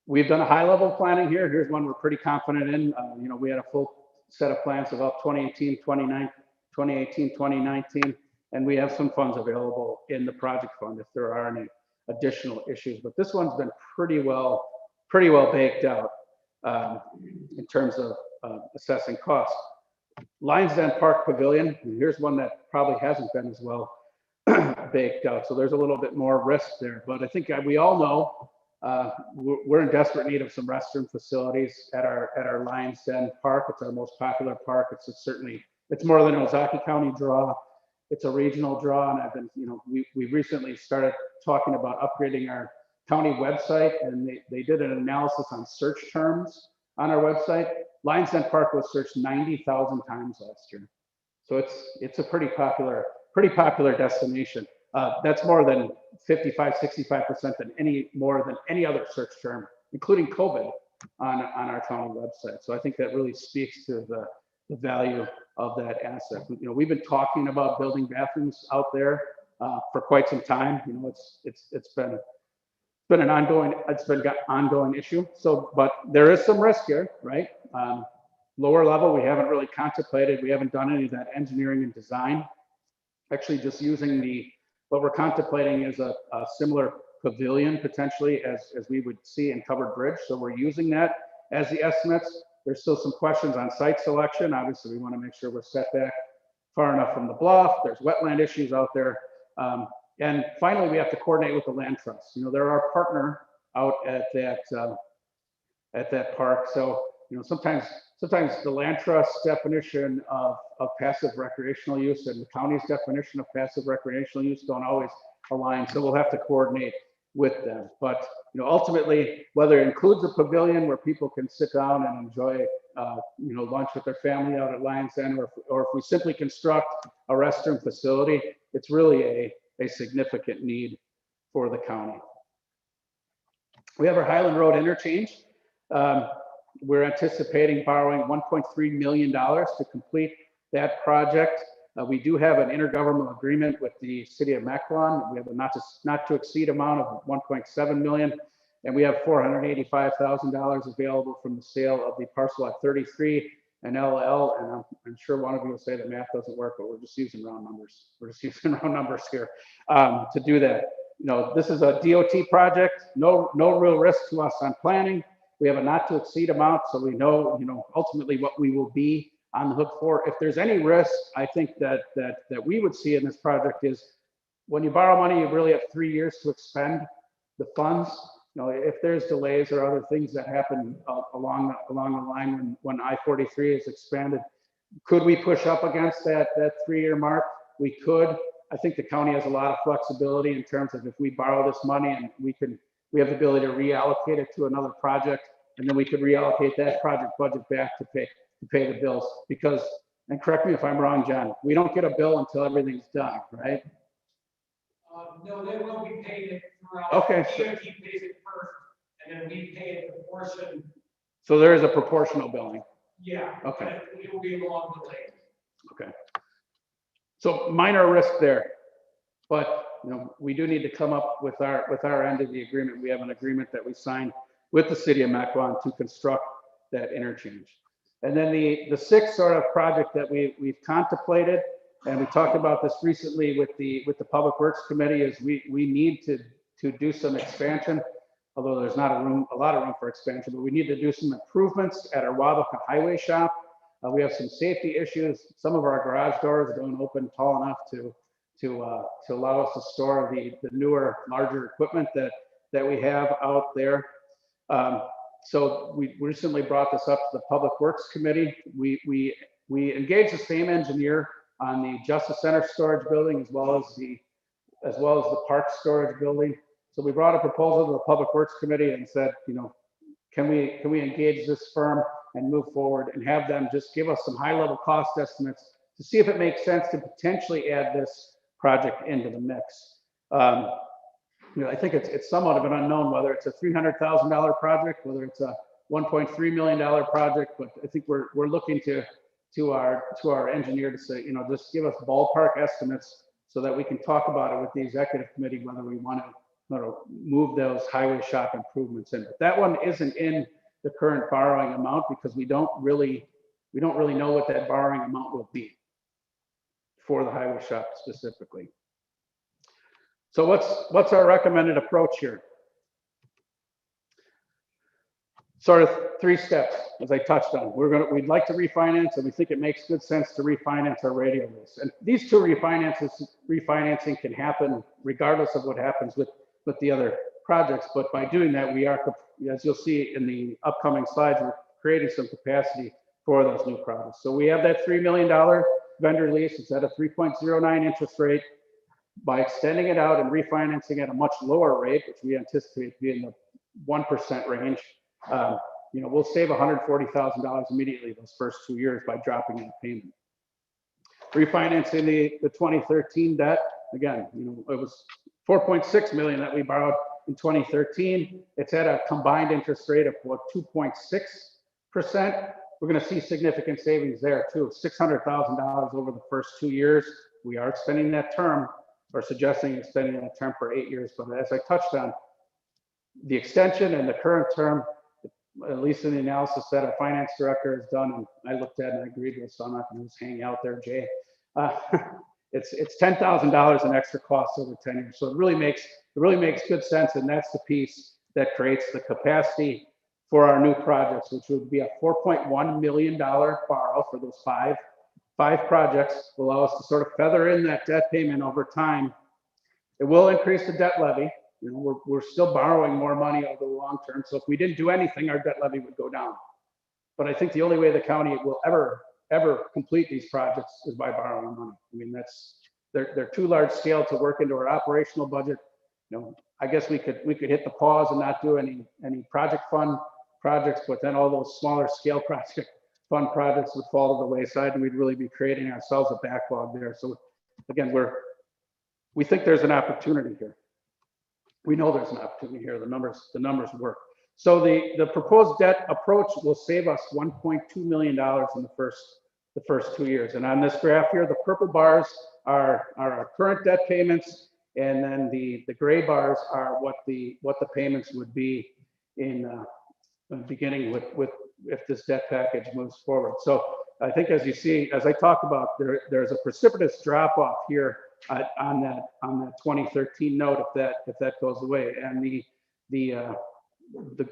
We've done a high level planning here. Here's one we're pretty confident in. You know, we had a full set of plans about 2018, 2019, and we have some funds available in the project fund if there are any additional issues. But this one's been pretty well baked out in terms of assessing costs. Lions Den Park Pavilion, here's one that probably hasn't been as well baked out. So there's a little bit more risk there, but I think we all know we're in desperate need of some restroom facilities at our Lions Den Park. It's our most popular park. It's more than an Ozaukee County draw. It's a regional draw, and I've been, you know, we recently started talking about upgrading our county website, and they did an analysis on search terms on our website. Lions Den Park was searched 90,000 times last year, so it's a pretty popular destination. That's more than 65% more than any other search term, including COVID, on our county website. So I think that really speaks to the value of that asset. You know, we've been talking about building bathrooms out there for quite some time. You know, it's been an ongoing issue. So, but there is some risk here, right? lower level, we haven't really contemplated, we haven't done any of that engineering and design. Actually just using what we're contemplating is a similar pavilion potentially as we would see in Covered Bridge. So we're using that as the estimates. There's still some questions on site selection. Obviously, we want to make sure we're set back far enough from the bluff. There's wetland issues out there. And finally, we have to coordinate with the land trust. You know, they're our partner out at that park. So, you know, sometimes the land trust definition of passive recreational use and the county's definition of passive recreational use don't always align. So we'll have to coordinate with them. But, you know, ultimately, whether it includes a pavilion where people can sit down and enjoy, you know, lunch with their family out at Lions Den, or if we simply construct a restroom facility, it's really a significant need for the county. We have our Highland Road interchange. We're anticipating borrowing $1.3 million to complete that project. We do have an intergovernmental agreement with the city of Mequon. We have a not to exceed amount of $1.7 million, and we have $485,000 available from the sale of the parcel at 33 and LL. And I'm sure one of you will say the math doesn't work, but we're just using round numbers. We're just using round numbers here to do that. You know, this is a DOT project. No real risk to us on planning. We have a not to exceed amount, so we know, you know, ultimately what we will be on the hook for. If there's any risk, I think that we would see in this project is when you borrow money, you really have 3 years to expend the funds. You know, if there's delays or other things that happen along the line when I-43 is expanded, could we push up against that 3-year mark? We could. I think the county has a lot of flexibility in terms of if we borrow this money and we have the ability to reallocate it to another project, and then we could reallocate that project budget back to pay the bills. Because, and correct me if I'm wrong, John, we don't get a bill until everything's done, right? No, they will be paid it throughout. Okay. DOT pays it first, and then we pay it proportion. So there is a proportional billing. Yeah. Okay. But it will be along the way. Okay. So minor risk there, but you know, we do need to come up with our end of the agreement. We have an agreement that we signed with the city of Mequon to construct that interchange. And then the sixth sort of project that we've contemplated, and we talked about this recently with the Public Works Committee, is we need to do some expansion, although there's not a lot of room for expansion, but we need to do some improvements at our Wabaka Highway shop. We have some safety issues. Some of our garage doors don't open tall enough to allow us to store the newer, larger equipment that we have out there. So we recently brought this up to the Public Works Committee. We engaged the same engineer on the Justice Center storage building as well as the park storage building. So we brought a proposal to the Public Works Committee and said, you know, can we engage this firm and move forward and have them just give us some high-level cost estimates to see if it makes sense to potentially add this project into the mix. You know, I think it's somewhat of an unknown whether it's a $300,000 project, whether it's a $1.3 million project, but I think we're looking to our engineer to say, you know, just give us ballpark estimates so that we can talk about it with the executive committee whether we want to move those highway shop improvements in. But that one isn't in the current borrowing amount because we don't really know what that borrowing amount will be for the highway shop specifically. So what's our recommended approach here? Sort of 3 steps, as I touched on. We'd like to refinance, and we think it makes good sense to refinance our radio lease. And these 2 refinancing can happen regardless of what happens with the other projects. But by doing that, we are, as you'll see in the upcoming slides, we're creating some capacity for those new projects. So we have that $3 million vendor lease. It's at a 3.09 interest rate. By extending it out and refinancing at a much lower rate, which we anticipate to be in the 1% range, you know, we'll save $140,000 immediately those first 2 years by dropping that payment. Refinancing the 2013 debt, again, you know, it was $4.6 million that we borrowed in 2013. It's at a combined interest rate of 2.6%. We're going to see significant savings there too, $600,000 over the first 2 years. We are extending that term, or suggesting extending that term for 8 years. But as I touched on, the extension and the current term, at least in the analysis that our finance director has done, and I looked at and I agreed with, so I'm not going to just hang out there, Jay. It's $10,000 in extra costs over 10 years. So it really makes good sense, and that's the piece that creates the capacity for our new projects, which would be a $4.1 million borrow for those five projects, will allow us to sort of feather in that debt payment over time. It will increase the debt levy. You know, we're still borrowing more money over the long term. So if we didn't do anything, our debt levy would go down. But I think the only way the county will ever complete these projects is by borrowing money. I mean, they're too large scale to work into our operational budget. You know, I guess we could hit the pause and not do any project fund projects, but then all those smaller scale project fund projects would fall to the wayside, and we'd really be creating ourselves a backlog there. So again, we think there's an opportunity here. We know there's an opportunity here. The numbers work. So the proposed debt approach will save us $1.2 million in the first 2 years. And on this graph here, the purple bars are our current debt payments, and then the gray bars are what the payments would be in beginning with if this debt package moves forward. So I think, as you see, as I talked about, there's a precipitous drop off here on that 2013 note if that goes away. And the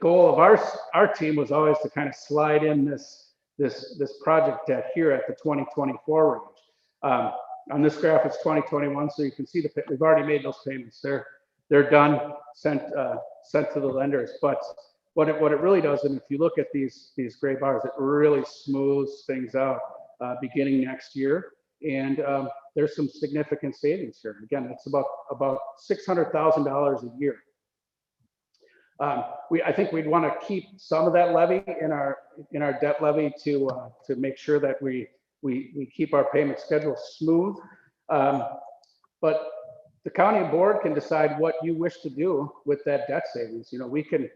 goal of our team was always to kind of slide in this project debt here at the 2024 range. On this graph, it's 2021, so you can see we've already made those payments. They're done, sent to the lenders. But what it really does, and if you look at these gray bars, it really smooths things out beginning next year. And there's some significant savings here. Again, it's about $600,000 a year. I think we'd want to keep some of that levy in our debt levy to make sure that we keep our payment schedule smooth. But the county board can decide what you wish to do with that debt savings. You know, we can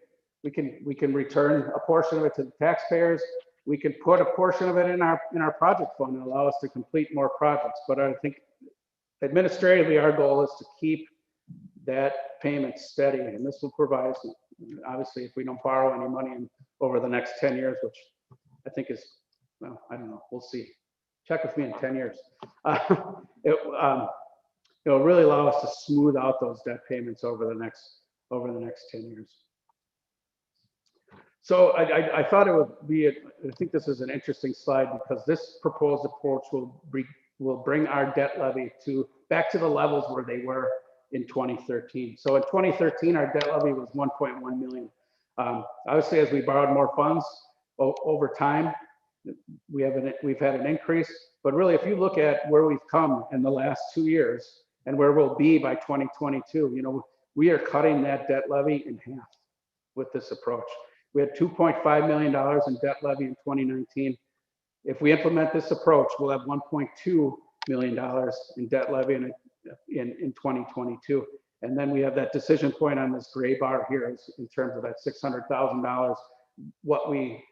return a portion of it to the taxpayers. We can put a portion of it in our project fund and allow us to complete more projects. But I think administratively, our goal is to keep that payment steady, and this will provide, obviously, if we don't borrow any money over the next 10 years, which I think is, well, I don't know, we'll see. Check with me in 10 years. It'll really allow us to smooth out those debt payments over the next 10 years. So I thought it would be, I think this is an interesting slide, because this proposed approach will bring our debt levy back to the levels where they were in 2013. So in 2013, our debt levy was 1.1 million. Obviously, as we borrowed more funds over time, we've had an increase. But really, if you look at where we've come in the last 2 years and where we'll be by 2022, you know, we are cutting that debt levy in half with this approach. We had $2.5 million in debt levy in 2019. If we implement this approach, we'll have $1.2 million in debt levy in 2022. And then we have that decision point on this gray bar here in terms of that $600,000, what we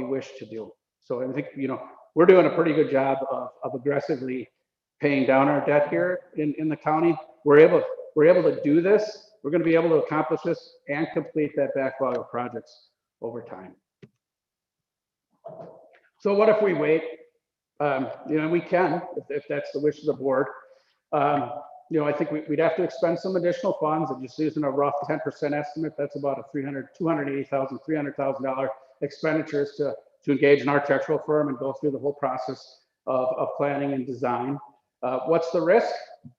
wish to do. So I think, you know, we're doing a pretty good job of aggressively paying down our debt here in the county. We're able to do this. We're going to be able to accomplish this and complete that backlog of projects over time. So what if we wait? You know, we can, if that's the wish of the board. You know, I think we'd have to expend some additional funds, and just using a rough 10% estimate, that's about a $280,000, $300,000 expenditures to engage an architectural firm and go through the whole process of planning and design. What's the risk?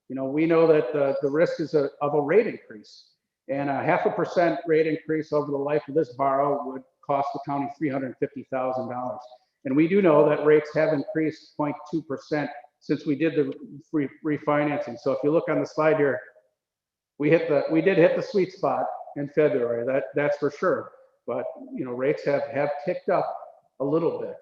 You know, we know that the risk is of a rate increase, and a 0.5% rate increase over the life of this borrow would cost the county $350,000. And we do know that rates have increased 0.2% since we did the refinancing. So if you look on the slide here, we did hit the sweet spot in February. That's for sure. But you know, rates have ticked up a little bit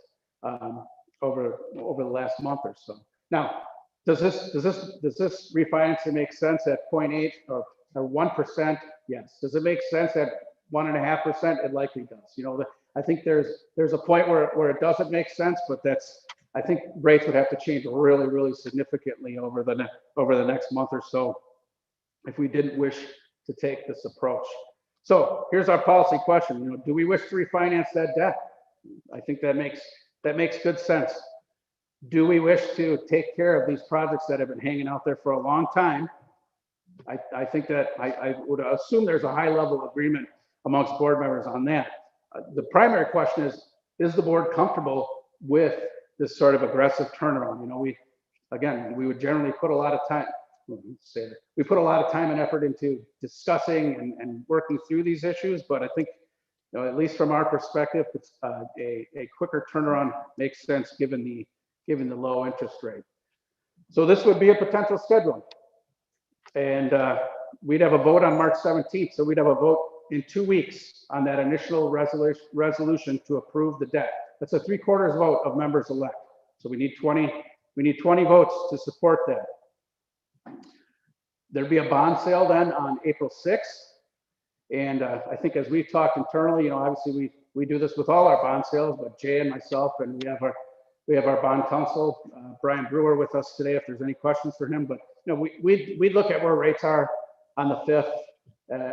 over the last month or so. Now, does this refinancing make sense at 0.8 or 1%? Yes. Does it make sense at 1.5%? It likely does. You know, I think there's a point where it doesn't make sense, but I think rates would have to change really, really significantly over the next month or so if we didn't wish to take this approach. So here's our policy question. You know, do we wish to refinance that debt? I think that makes good sense. Do we wish to take care of these projects that have been hanging out there for a long time? I think that I would assume there's a high level of agreement amongst board members on that. The primary question is the board comfortable with this sort of aggressive turnaround? You know, we would generally put a lot of time, we put a lot of time and effort into discussing and working through these issues, but I think, you know, at least from our perspective, it's a quicker turnaround makes sense given the low interest rate. So this would be a potential schedule. And we'd have a vote on March 17th. So we'd have a vote in 2 weeks on that initial resolution to approve the debt. That's a 3/4 vote of members elect. So we need 20 votes to support that. There'd be a bond sale then on April 6th. And I think as we've talked internally, you know, obviously we do this with all our bond sales, but Jay and myself, and we have our bond counsel, Brian Brewer, with us today if there's any questions for him. But, you know, we look at where rates are on the 5th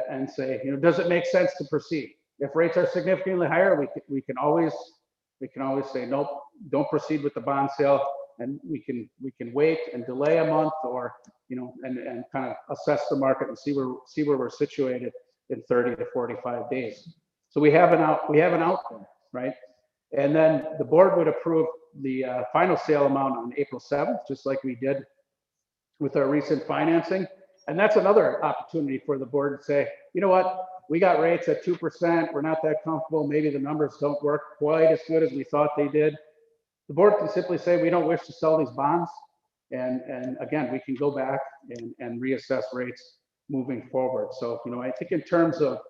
and say, you know, does it make sense to proceed? If rates are significantly higher, we can always say, nope, don't proceed with the bond sale. And we can wait and delay a month, or, you know, and kind of assess the market and see where we're situated in 30 to 45 days. So we have an out there, right? And then the board would approve the final sale amount on April 7th, just like we did with our recent financing. And that's another opportunity for the board to say, you know what, we got rates at 2%. We're not that comfortable. Maybe the numbers don't work quite as good as we thought they did. The board can simply say, we don't wish to sell these bonds. And again, we can go back and reassess rates moving forward. So, you know, I think in terms of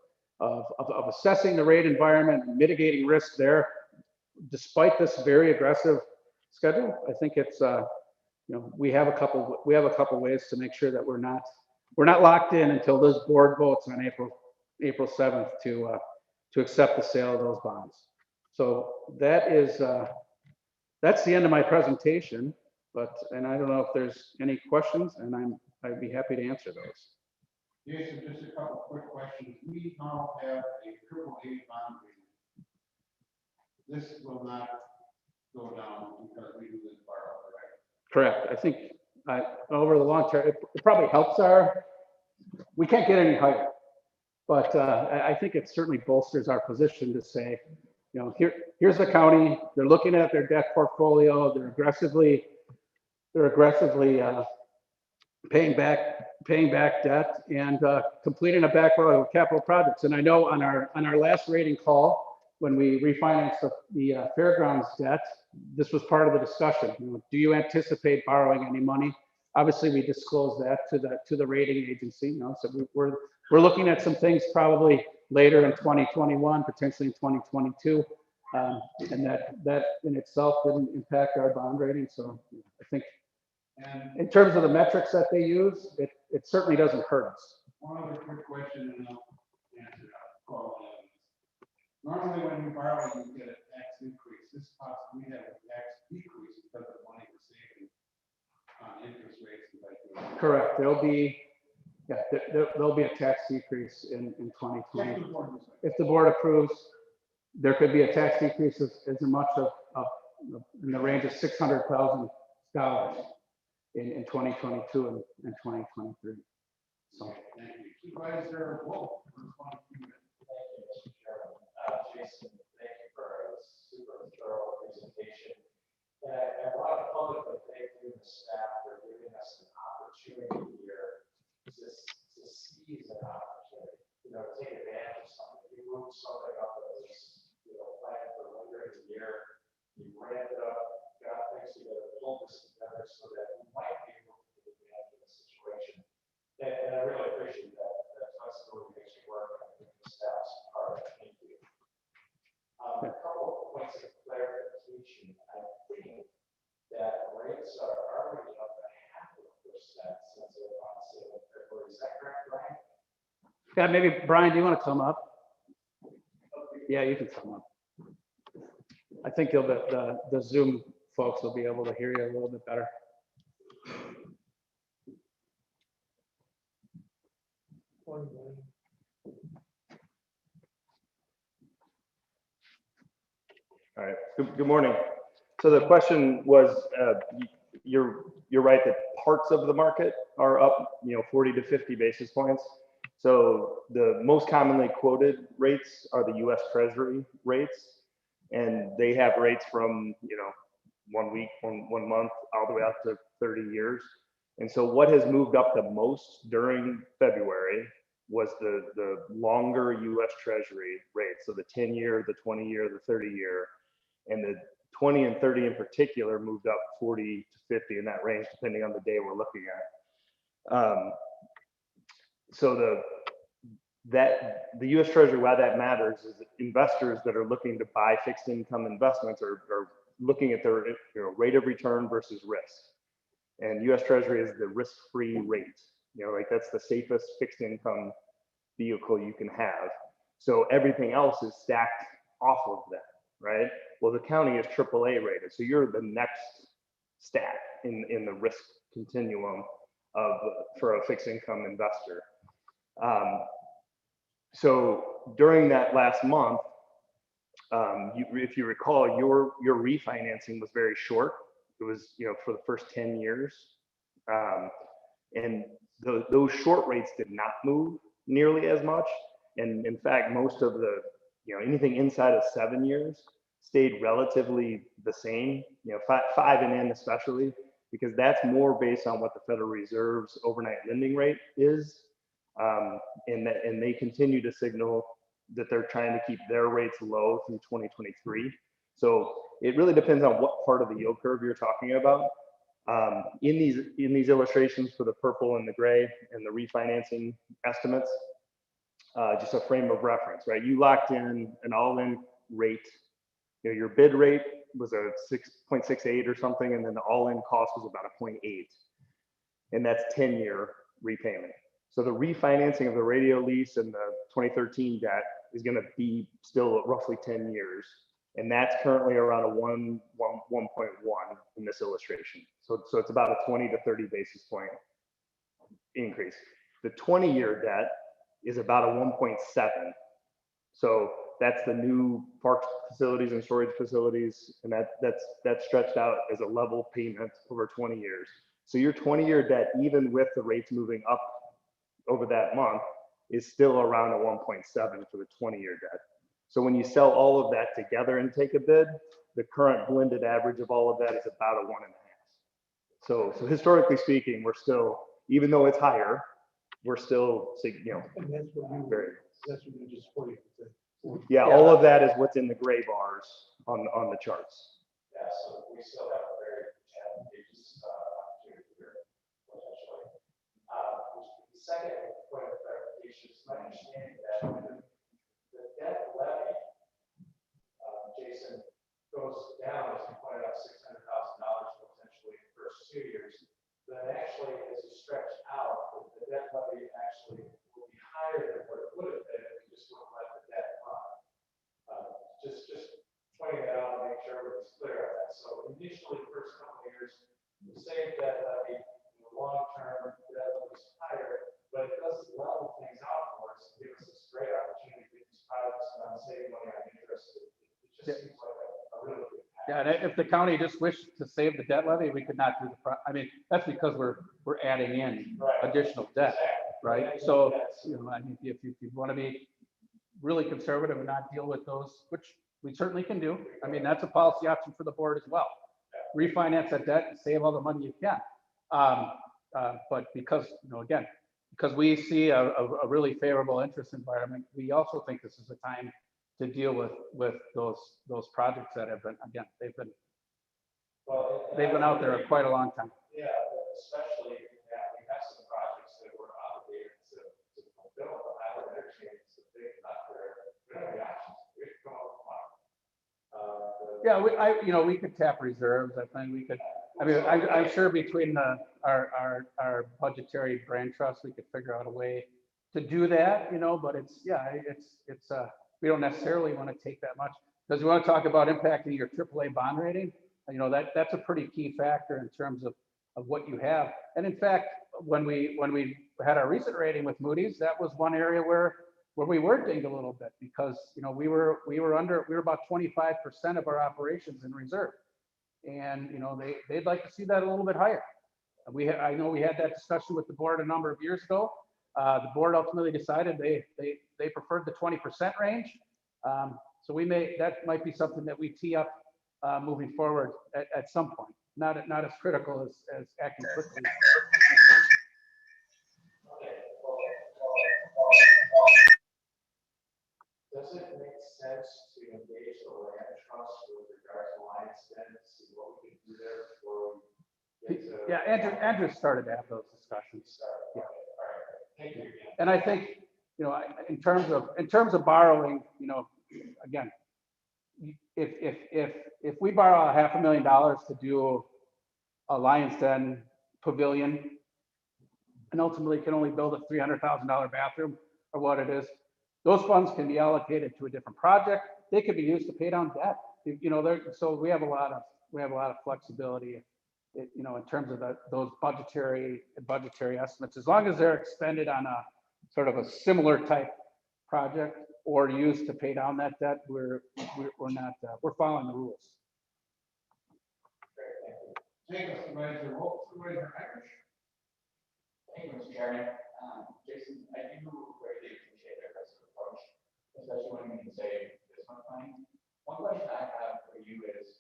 assessing the rate environment and mitigating risk there, despite this very aggressive schedule, I think it's, you know, we have a couple ways to make sure that we're not locked in until this board votes on April 7th to accept the sale of those bonds. So that is, that's the end of my presentation, and I don't know if there's any questions, and I'd be happy to answer those. Jason, just a couple quick questions. We now have a AAA bond rating. This will not go down because we do this borrow, right? Correct. I think over the long term, it probably helps we can't get any higher, but I think it certainly bolsters our position to say, you know, here's the county, they're looking at their debt portfolio, they're aggressively paying back debt and completing a backlog of capital projects. And I know on our last rating call, when we refinanced the fairgrounds debt, this was part of the discussion. You know, do you anticipate borrowing any money? Obviously, we disclosed that to the rating agency. You know, so we're looking at some things probably later in 2021, potentially in 2022, and that in itself didn't impact our bond rating. So I think, in terms of the metrics that they use, it certainly doesn't hurt us. One other quick question, and I'll answer that. Normally, when you borrow, you get a tax increase. This possibly have a tax decrease because of the money we're saving on interest rates. Correct. There'll be a tax decrease in 2020. If the board approves, there could be a tax decrease as much of in the range of $600,000 in 2022 and 2023. So. Thank you. Supervisor Wolf. Jason, thank you for a super thorough presentation. And I want to publicly thank you and the staff for giving us an opportunity here to seize an opportunity, you know, to take advantage of something. You moved something up that was, you know, planned for later in the year. You ramped it up, got things together, pulled this together so that we might be able to take advantage of the situation. And I really appreciate that flexibility makes you work. I think the staff's part of it. Thank you. A couple of points of clarification. I think that rates are already up 0.5% since they're on sale in February. Is that correct, Brian? Yeah, maybe Brian, do you want to come up? Yeah, you can come up. I think the Zoom folks will be able to hear you a little bit better. All right, good morning. So the question was, you're right that parts of the market are up, 40 to 50 basis points. So the most commonly quoted rates are the US Treasury rates, and they have rates from, 1 week, one month, all the way up to 30 years. And so what has moved up the most during February was the longer US Treasury rate. So the 10-year, the 20-year, the 30-year, and the 20 and 30 in particular moved up 40 to 50 in that range, depending on the day we're looking at. So the US Treasury, why that matters is that investors that are looking to buy fixed income investments are looking at their rate of return versus risk. And US Treasury is the risk-free rate. Like that's the safest fixed income vehicle you can have. So everything else is stacked off of that, right? Well, the county is AAA rated, so you're the next stack in the risk continuum for a fixed income investor. So during that last month, if you recall, your refinancing was very short. It was for the first 10 years, and those short rates did not move nearly as much. And in fact, most of the anything inside of 7 years stayed relatively the same. 5 and in especially, because that's more based on what the Federal Reserve's overnight lending rate is, and they continue to signal that they're trying to keep their rates low through 2023. So it really depends on what part of the yield curve you're talking about. In these illustrations for the purple and the gray and the refinancing estimates, just a frame of reference, right? You locked in an all-in rate. Your bid rate was a 6.68 or something, and then the all-in cost was about a 0.8, and that's 10-year repayment. So the refinancing of the radio lease and the 2013 debt is going to be still roughly 10 years. And that's currently around a 1.1 in this illustration. So it's about a 20 to 30 basis point increase. The 20-year debt is about a 1.7. So that's the new park facilities and storage facilities. And that's stretched out as a level payment over 20 years. So your 20-year debt, even with the rates moving up over that month, is still around a 1.7 for the 20-year debt. So when you sell all of that together and take a bid, the current blended average of all of that is about a 1.5. So historically speaking, we're still, even though it's higher, we're still, And that's what you just put it. Yeah, all of that is what's in the gray bars on the charts. Yeah, so we still have a very advantageous opportunity here, potentially. The second point of clarification is my understanding that the debt levy, Jason, goes down, as you pointed out, $600,000 potentially in the first 2 years. But actually, as you stretch out, the debt levy actually will be higher than what it would have been if we just wouldn't let the debt run. Just pointing that out to make sure everyone's clear on that. So initially, first couple of years, the same debt levy, the long-term debt levy is higher, but it does level things out for us and give us this great opportunity to get these projects done, saving money on interest. It just seems like a really good path. Yeah, and if the county just wished to save the debt levy, we could not do I mean, that's because we're adding in additional debt, right? So, I mean, if you want to be really conservative and not deal with those, which we certainly can do. I mean, that's a policy option for the board as well. Refinance that debt and save all the money you can. But because, again, because we see a really favorable interest environment, we also think this is a time to deal with those projects that have been, again, they've been out there quite a long time. Yeah, especially that we have some projects that we're obligated to fulfill. The Highland Interchange is a big nut there. We don't have the options. We have to come up with money. Yeah, we could tap reserves. I think we could. I mean, I'm sure between our budgetary brain trust, we could figure out a way to do that. But it's we don't necessarily want to take that much because we want to talk about impacting your AAA bond rating. That's a pretty key factor in terms of what you have. And in fact, when we had our recent rating with Moody's, that was one area where where we were dinged a little bit because, you know, we were about 25% of our operations in reserve. And, you know, they'd like to see that a little bit higher. I know we had that discussion with the board a number of years ago. The board ultimately decided they preferred the 20% range. So that might be something that we tee up moving forward at some point. Not as critical as acting quickly. Does it make sense to engage the land trust with regard to lines then, to see what we can do there before we get to? Yeah, Andrew started to have those discussions. Yeah. Thank you. And I think, you know, in terms of borrowing, you know, again, if we borrow $500,000 to do a Lions Den pavilion and ultimately can only build a $300,000 bathroom or what it is, those funds can be allocated to a different project. They could be used to pay down debt. You know, so we have a lot of flexibility, you know, in terms of those budgetary estimates, as long as they're expended on a sort of a similar type project or used to pay down that debt, we're following the rules. Thank you, Supervisor Wolf. Supervisor Irish. Thank you, Mr. Chairman. Jason, I do greatly appreciate their aggressive approach, especially when we can say this much money. One question I have for you is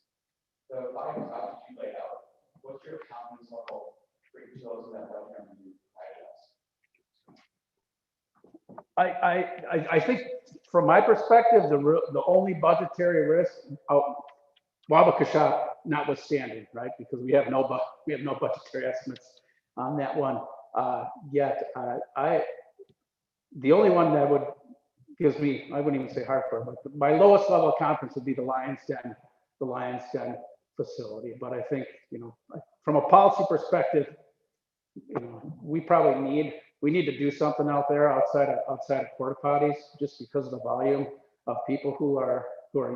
the 5 options you laid out. What's your confidence level for each of those in that budget you provided us? I think from my perspective, the only budgetary risk, Wabakasha notwithstanding, right? Because we have no budgetary estimates on that one yet. The only one that gives me, I wouldn't even say hardcore, but my lowest level of confidence would be the Lions Den facility. But I think, you know, from a policy perspective, you know, we need to do something out there outside of porta potties, just because of the volume of people who are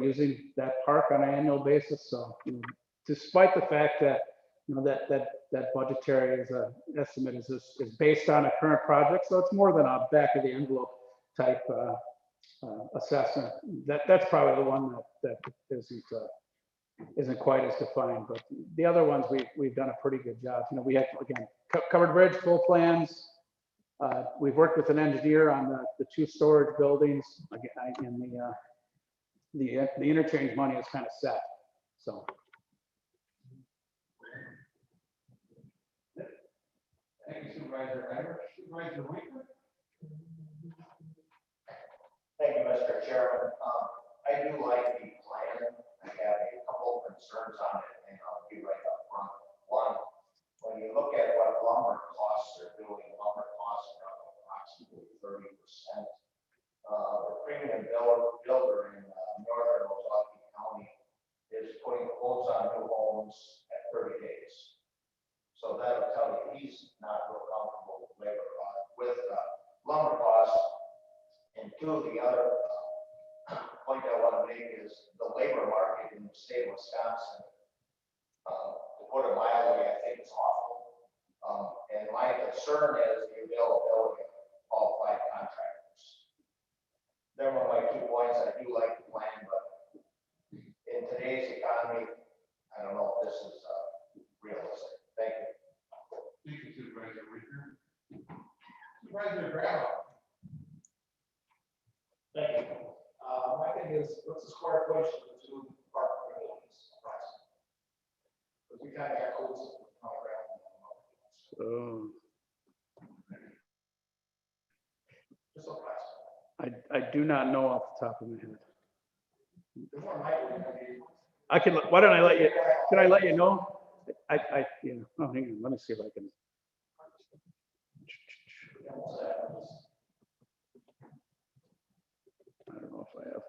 using that park on an annual basis. So, you know, despite the fact that, you know, that budgetary estimate is based on a current project, so it's more than a back of the envelope type assessment. That's probably the one that isn't quite as defined. But the other ones we've done a pretty good job. You know, we have, again, covered bridge, full plans. We've worked with an engineer on the 2 storage buildings. Again, and the interchange money is kind of set. So. Thank you, Supervisor Irish. Supervisor Winkler. Thank you, Mr. Chairman. I do like the plan. I have a couple of concerns on it, and I'll be right up front. One, when you look at what lumber costs are doing, lumber costs are up approximately 30%. The premium builder in northern Ozaukee County is putting quotes on new homes at 30 days. So that'll tell you he's not real comfortable with labor costs, with lumber costs. And 2, the other point I want to make is the labor market in the state of Wisconsin, to put it mildly, I think it's awful. And my concern is the availability of qualified contractors. There were my 2 points. I do like the plan, but in today's economy, I don't know if this is realistic. Thank you. Thank you, Supervisor Winkler. Supervisor Graham. Thank you. My thing is, what's the square footage of the 2 park pavilions approximately? Because we kind of got codes on the ground. Just approximately. I do not know off the top of my head. There's one might be. I can. Why don't I let you? Can I let you know? You know. Oh, hang on. Let me see if I can. I don't know if I have.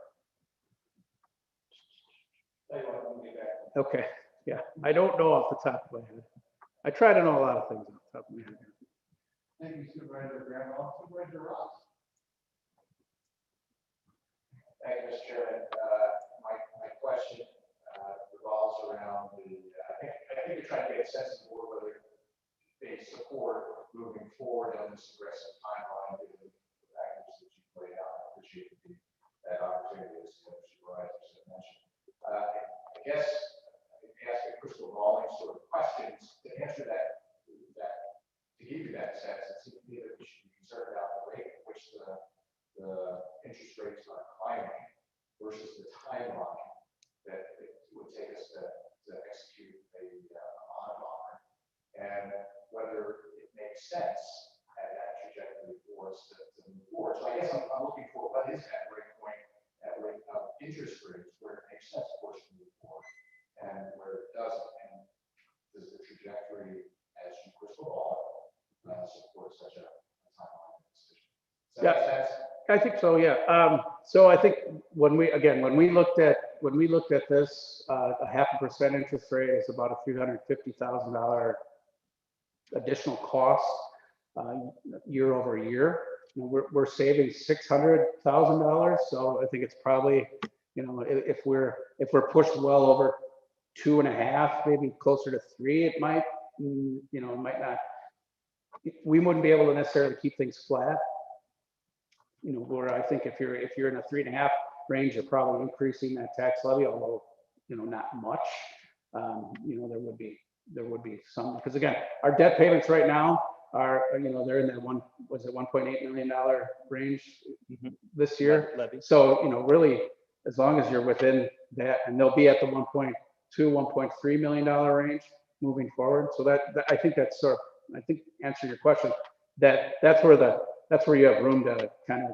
Okay. Yeah. I don't know off the top of my head. I try to know a lot of things off the top of my head. Thank you, Supervisor Graham. Supervisor Ross. Thank you, Mr. Chairman. My question revolves around I think you're trying to get a sense of whether they support moving forward on this aggressive timeline given the factors that you laid out. timeline that it would take us to execute a bond offering, and whether it makes sense at that trajectory for us to move forward. So I guess I'm looking for what is that break point at rate of interest rates where it makes sense for us to move forward and where it doesn't. And does the trajectory as you crystal ball support such a timeline decision? Does that make sense? I think so. Yeah. So I think when we looked at this, a 0.5% interest rate is about a $350,000 additional cost year over year. We're saving $600,000. So I think it's probably, if we're pushed well over 2.5, maybe closer to 3, it might, it might not. We wouldn't be able to necessarily keep things flat. Where I think if you're in a 3.5 range, you're probably increasing that tax levy, although not much. There would be some, because again, our debt payments right now are they're in that $1.8 million range this year. Levy. So really, as long as you're within that, and they'll be at the $1.2, $1.3 million range moving forward. So that I think that's sort of, I think, answer your question. That's where you have room to kind of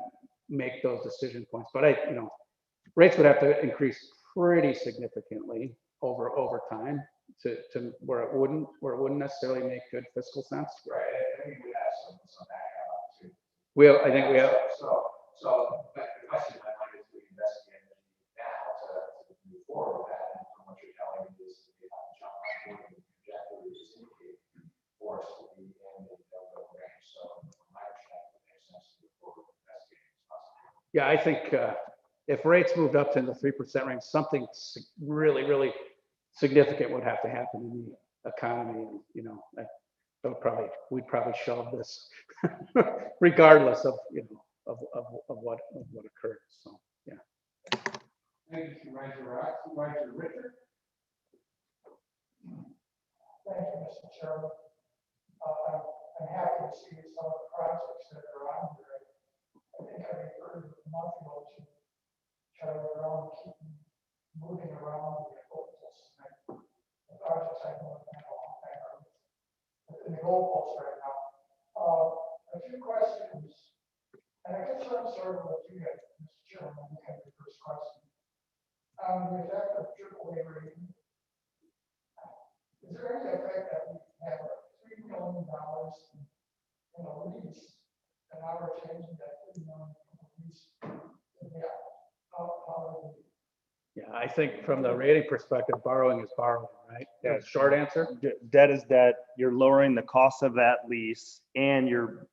make those decision points. But rates would have to increase pretty significantly over time to where it wouldn't necessarily make good fiscal sense. Right. I think we have some backup too. I think we have. So but the question in my mind is, we investigate now to move forward with that, and from what you're telling me is to be able to jump on board and trajectory is indicated for us to be in the range. So from my perspective, it makes sense to move forward with investigating as possible. Yeah, I think if rates moved up to the 3% range, something really, really significant would have to happen in the economy, and we'd probably shelve this regardless of what occurred. So yeah. Thank you, Supervisor Rock. Supervisor Richard. Thank you, Mr. Chairman. I'm happy to see some of the projects that are on here. I think I referred a month ago to Charlie Brown keeping moving around the goalposts. The projects I know have been a long time are within the goalposts right now. A few questions, and I guess I'm sort of with you guys, Mr. Chairman, you have your first question. The effect of AAA rating. Is there any effect that we have $3 million in a lease, and now we're changing that $3 million from a lease to debt? How Yeah, I think from the rating perspective, borrowing is borrowing, right? Yeah. Short answer. Debt is debt. You're lowering the cost of that lease, and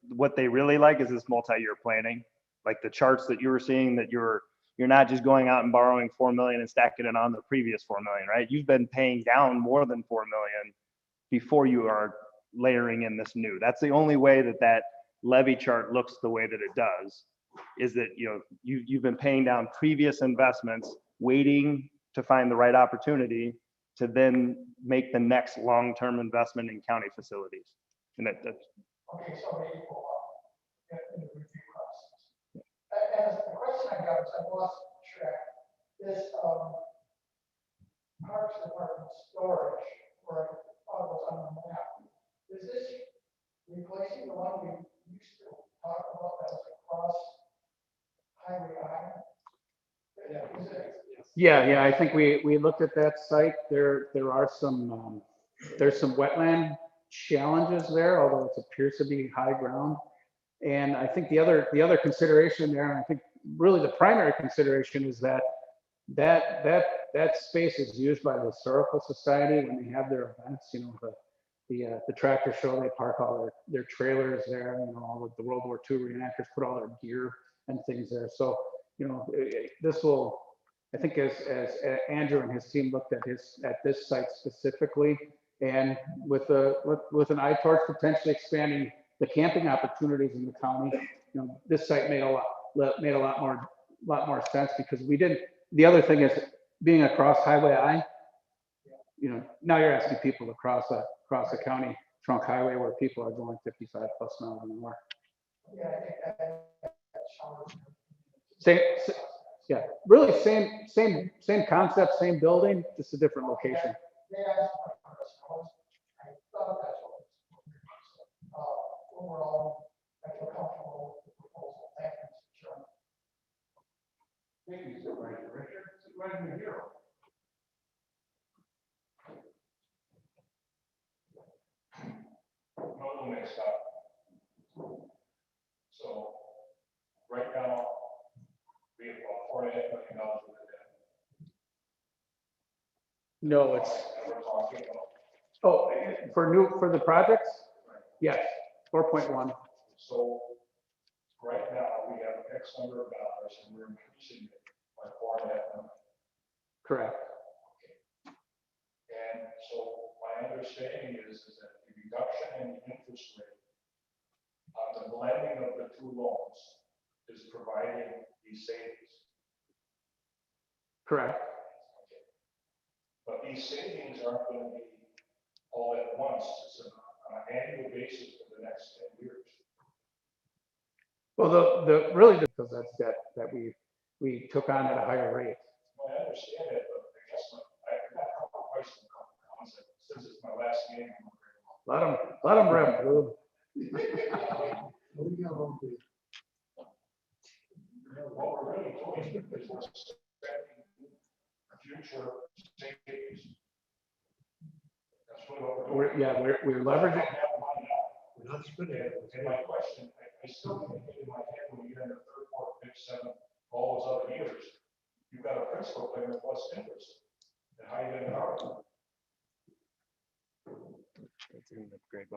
what they really like is this multi-year planning, like the charts that you were seeing, that you're not just going out and borrowing $4 million and stacking it on the previous $4 million, right? You've been paying down more than $4 million before you are layering in this new. That's the only way that levy chart looks the way that it does, is that you've been paying down previous investments, waiting to find the right opportunity to then make the next long-term investment in county facilities. And that's okay, so we equal up in the review process. And the question I got is, I lost track, this Parks Department storage, where I thought was on the map, is this replacing the one we used to talk about that was across Highway I? Is it? Yeah. I think we looked at that site. There are some there's some wetland challenges there, although it appears to be high ground. And I think the other consideration there, and I think really the primary consideration, is that space is used by the Historical Society when they have their events. The tractor show, they park all their trailers there. All of the World War II reenactors put all their gear and things there. So this will, I think, as Andrew and his team looked at this site specifically, and with an eye towards potentially expanding the camping opportunities in the county, this site made a lot more sense, because we didn't. The other thing is, being across Highway I, now you're asking people to cross a county trunk highway where people are going 55+ miles an hour. Yeah, I think that Yeah, really same concept, same building, just a different location. They asked my question. I thought that's what it was. Overall, I feel comfortable with the proposal. Thank you, Mr. Chairman. Thank you, Supervisor Richard. Supervisor Hero. I'm a little mixed up. So right now, we have about $4.5 million worth of debt. No, it's, And we're talking about, oh, for the projects? Yes, 4.1. so right now, we have X number of dollars and we're increasing it by $4.5 million. Correct. And so my understanding is that the reduction in the interest rate on the blending of the two loans is providing these savings. Correct. But these savings aren't going to be all at once. It's on an annual basis for the next 10 years. Well, the really, because that's debt that we took on at a higher rate. Well, I understand it, but I guess I've got a couple of questions on the concept. Since it's my last game, I'm Let them rip, Lou. what we're really doing is we're setting future savings. That's really what we're doing. We're leveraging. We're not spending it. And my question, I still can't get in my head when you're in the third, fourth, fifth, seventh, all those other years, you've got a principal payment plus interest. And how are you going to cover it?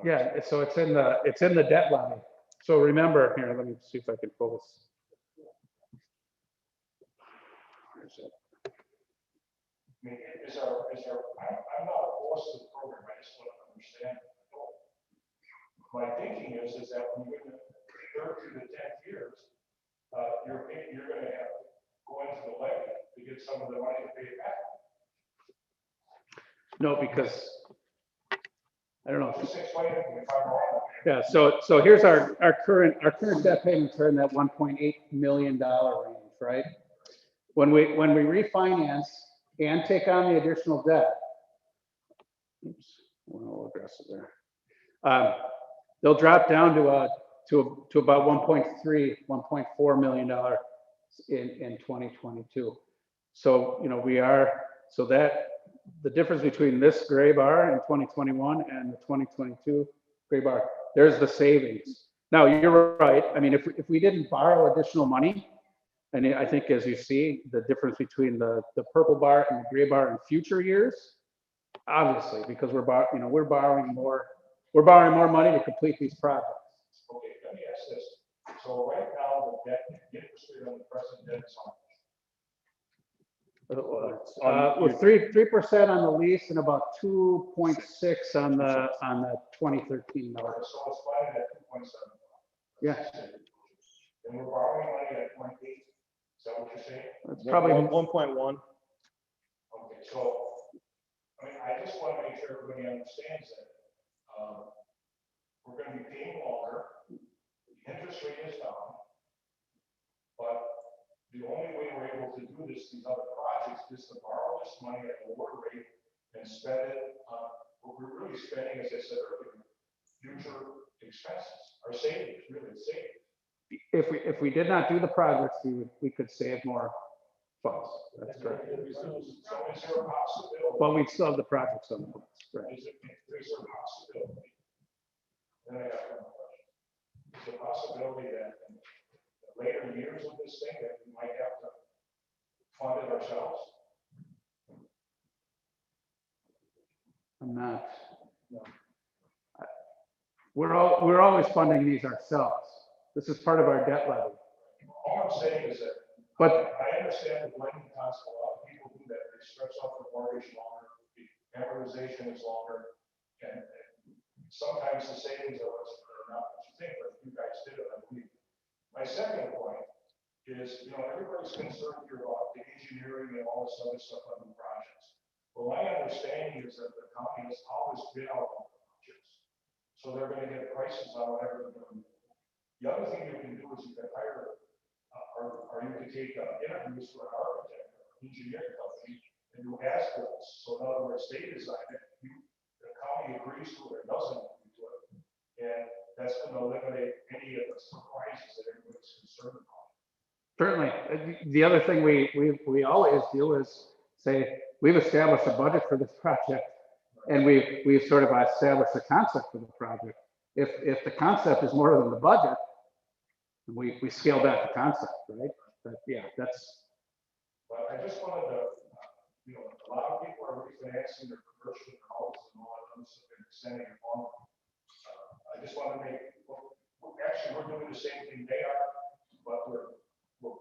Yeah, so it's in the debt levy. So remember here, let me see if I can pull this. Where's it? I mean, I'm not opposed to the program, I just want to understand. My thinking is that when you're in the third through the 10th years, you're going to have to go into the levy to get some of the money to pay it back. No, because I don't know. Just explain it to me if I'm wrong. Yeah, so here's our current debt payments are in that $1.8 million range, right? When we refinance and take on the additional debt, oops, one little aggressive there. They'll drop down to about $1.4 million in 2022. So that the difference between this gray bar in 2021 and the 2022 gray bar, there's the savings. Now you're right. I mean, if we didn't borrow additional money, and I think as you see the difference between the purple bar and the gray bar in future years, obviously because we're borrowing more money to complete these projects. Okay, let me ask this. So right now, the debt, the interest rate on the present debt is how much? With 3% on the lease and about 2.6 on the 2013 note. So it's fine at 2.7. Yeah. And we're borrowing money at 0.8. Is that what you're saying? It's probably 1.1. Okay, so I mean, I just want to make sure everybody understands that we're going to be paying longer. The interest rate is down, but the only way we're able to do these other projects is to borrow this money at a lower rate and spend it on what we're really spending, as I said earlier, future expenses, our savings, really savings. If we did not do the projects, we could save more funds. That's correct. So is there a possibility? But we'd still have the projects on the books. Right. Is there a possibility? Then I got one question. Is there a possibility that in the later years of this thing that we might have to fund it ourselves? I'm not. No. We're always funding these ourselves. This is part of our debt levy. All I'm saying is that But I understand the blending concept. A lot of people do that. They stretch out the mortgage longer, the amortization is longer, and sometimes the savings are not what you think, but you guys did it, I believe. My second point is, everybody's concerned here about the engineering and all this other stuff on the projects. Well, my understanding is that the county has always bid out on the projects. So they're going to get prices on whatever they're going to do. The other thing you can do is you can hire a are you to take interviews for an architect, or engineering company, and do as-bills. So in other words, they design it, the county agrees to it or doesn't agree to it. And that's going to eliminate any of the surprises that everybody's concerned about. Certainly. The other thing we always do is say, we've established a budget for this project, and we've sort of established a concept for the project. If the concept is more than the budget, we scale back the concept, right? But yeah, that's. But I just wanted to, a lot of people are refinancing their commercial houses and all that other stuff and extending it on. I just want to we're doing the same thing they are, but we're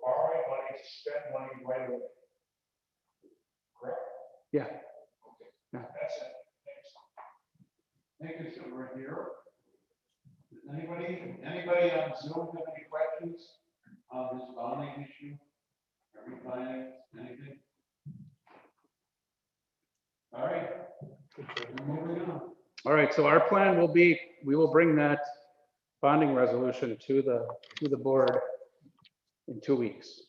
borrowing money to spend money right away. Correct? Yeah. Okay. Yeah. That's it. Thanks. Thank you, sir. We're here. Anybody on Zoom have any questions on this bonding issue? Are we finding anything? All right. Moving on. All right, so our plan will be, we will bring that bonding resolution to the board in 2 weeks.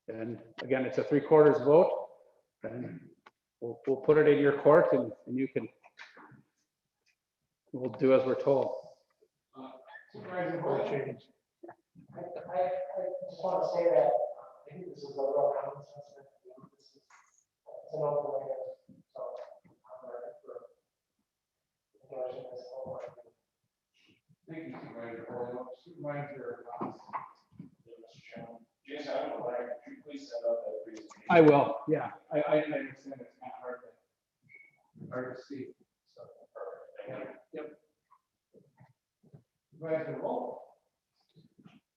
And again, it's a 3/4 vote, and we'll put it in your court, and you can, we'll do as we're told. Supervisor Boyd. I just want to say that I think this is a real common sense thing. This is, it's an open way, so I'm ready for endorsing this whole thing. Thank you, Supervisor Boyd. Supervisor Thomas. Mr. Chairman, Jason, I would like, could you please set up that presentation? I will, yeah. I understand it's kind of hard to see. So, perfect. Thank you. Yep. Supervisor Roll.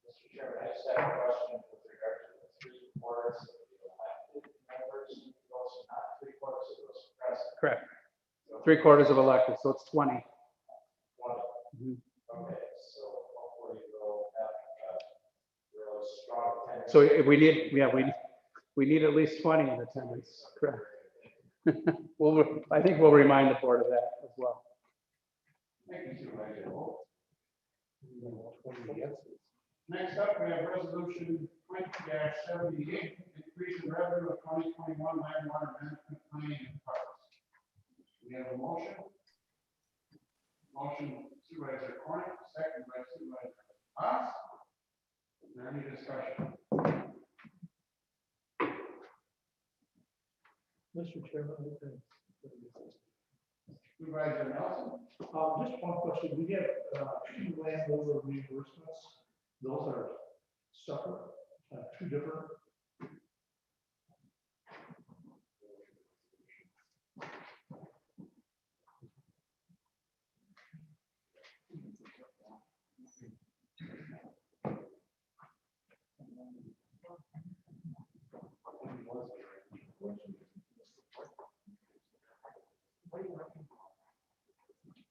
Mr. Chairman, I just have a question with regard to the 3/4 of the elected members, also not 3/4 of those present. Correct. 3/4 of elected, so it's 20. 20. Mhm. Okay, so hopefully we'll have really strong attendance. So if we need, yeah, we need at least 20 in attendance, correct. Well, I think we'll remind the board of that as well. Thank you, Supervisor Roll. Next up, we have resolution 20-78, increase in revenue of 2021 land water management planning and parks. We have a motion. Motion Supervisor Cornick, second by Supervisor Haas. Is there any discussion? Mr. Chairman, Supervisor Nelson. just one question. We have two landowner reimbursements. Those are separate, two different.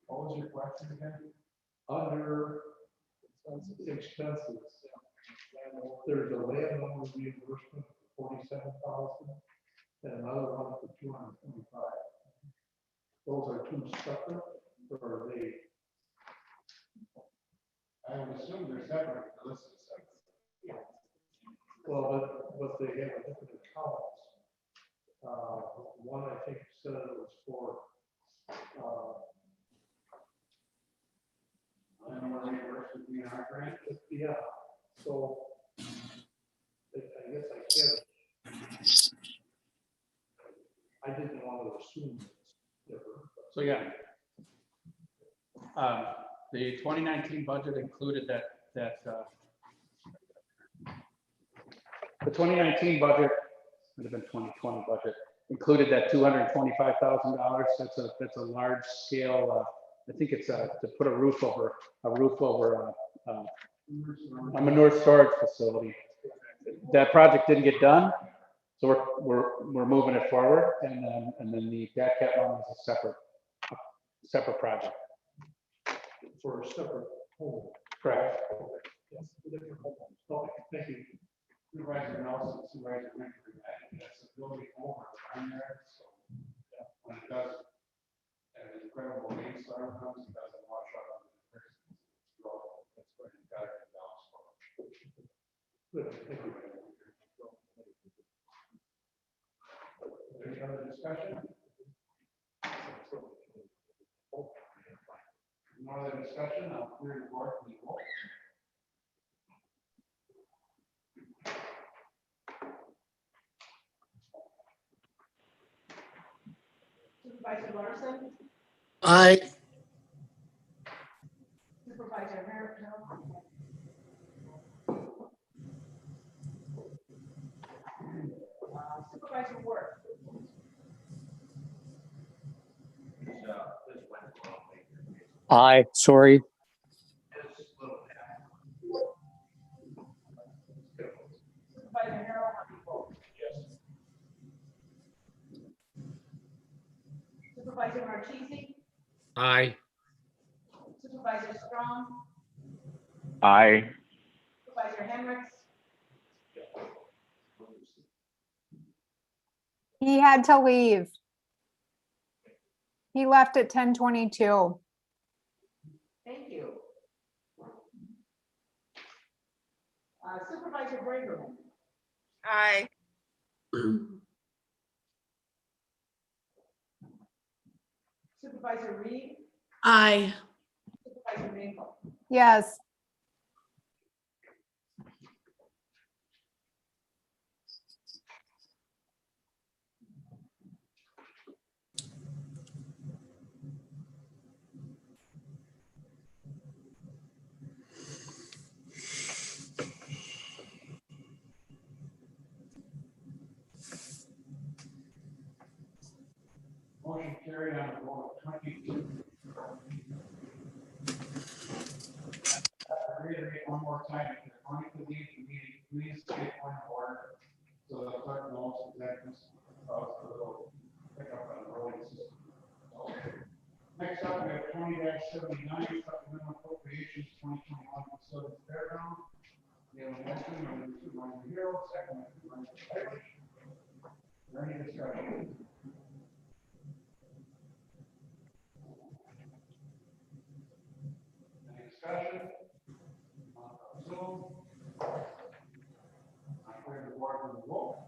What was your question again? Under expenses, there's a landowner reimbursement for 47,000 and another one for 225. Those are two separate, or are they? I would assume they're separate, they're listed separate. Yeah. Well, but they have a different accounts. One I think said it was for Landowner reimbursement being our grant. yeah, so I guess I can't. I didn't want to assume it's different. So yeah. The 2019 budget included that the 2019 budget, would have been 2020 budget, included that $225,000. That's a large scale. I think it's to put a roof over a manure storage facility. That project didn't get done, so we're moving it forward, and then the DACAT one is a separate project. For a separate home. Correct. Yes, different homeowners. Okay, thank you. Supervisor Nelson, Supervisor Winfrey, that's a building over on there, so when it does, an incredible rainstorm comes, it doesn't wash out on the person. That's going to cut it down. Good, thank you. Any other discussion? No other discussion, I'll clear the board from the vote. Supervisor Larson, Aye. Supervisor Merrick, Supervisor Ward. Aye, sorry. Supervisor Harold, how do you vote? Yes. Supervisor Marchese, Aye. Supervisor Strong, Aye. Supervisor Hendricks, He had to leave. He left at 10:22. thank you. Supervisor Braverman, Aye. Supervisor Reed, Aye. Supervisor Mabel. Yes. Motion carried on a vote of 22. I'll reiterate one more time, if you're going to leave the meeting, please take one order, so the clerk knows exactly, so they'll pick up on the rolling system. Next up, we have 20-79, supplemental appropriations 2021 facilities fairground. We have a motion by Supervisor Hero, second by Supervisor Irish. Is there any discussion? Any discussion? Zoom. I clear the board from the vote.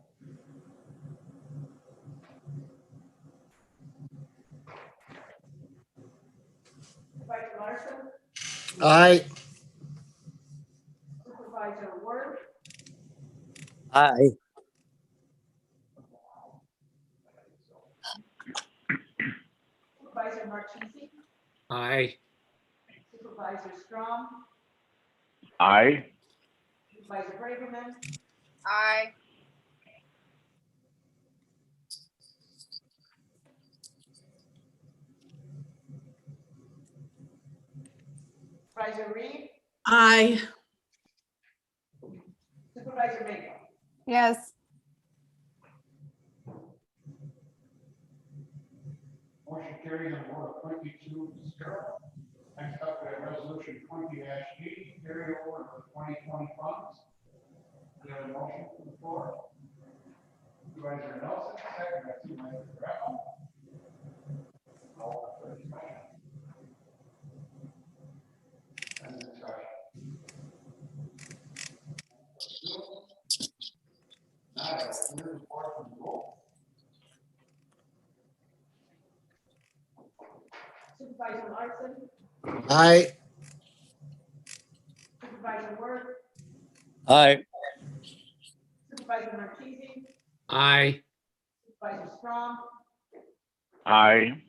Supervisor Larson, Aye. Supervisor Ward, Aye. Supervisor Marchese, Aye. Supervisor Strong, Aye. Supervisor Braverman, Aye. Supervisor Reed, Aye. Supervisor Mabel. Yes. Motion carries on a vote of 22-0. Next up, we have resolution 20-80, carry over for 2020 funds. We have a motion from the floor. Supervisor Nelson, second by Supervisor Greco. All for discussion. Any discussion? Now, I will clear the board from the vote. Supervisor Larson, Aye. Supervisor Ward, Aye. Supervisor Marchese, Aye. Supervisor Strong, Aye.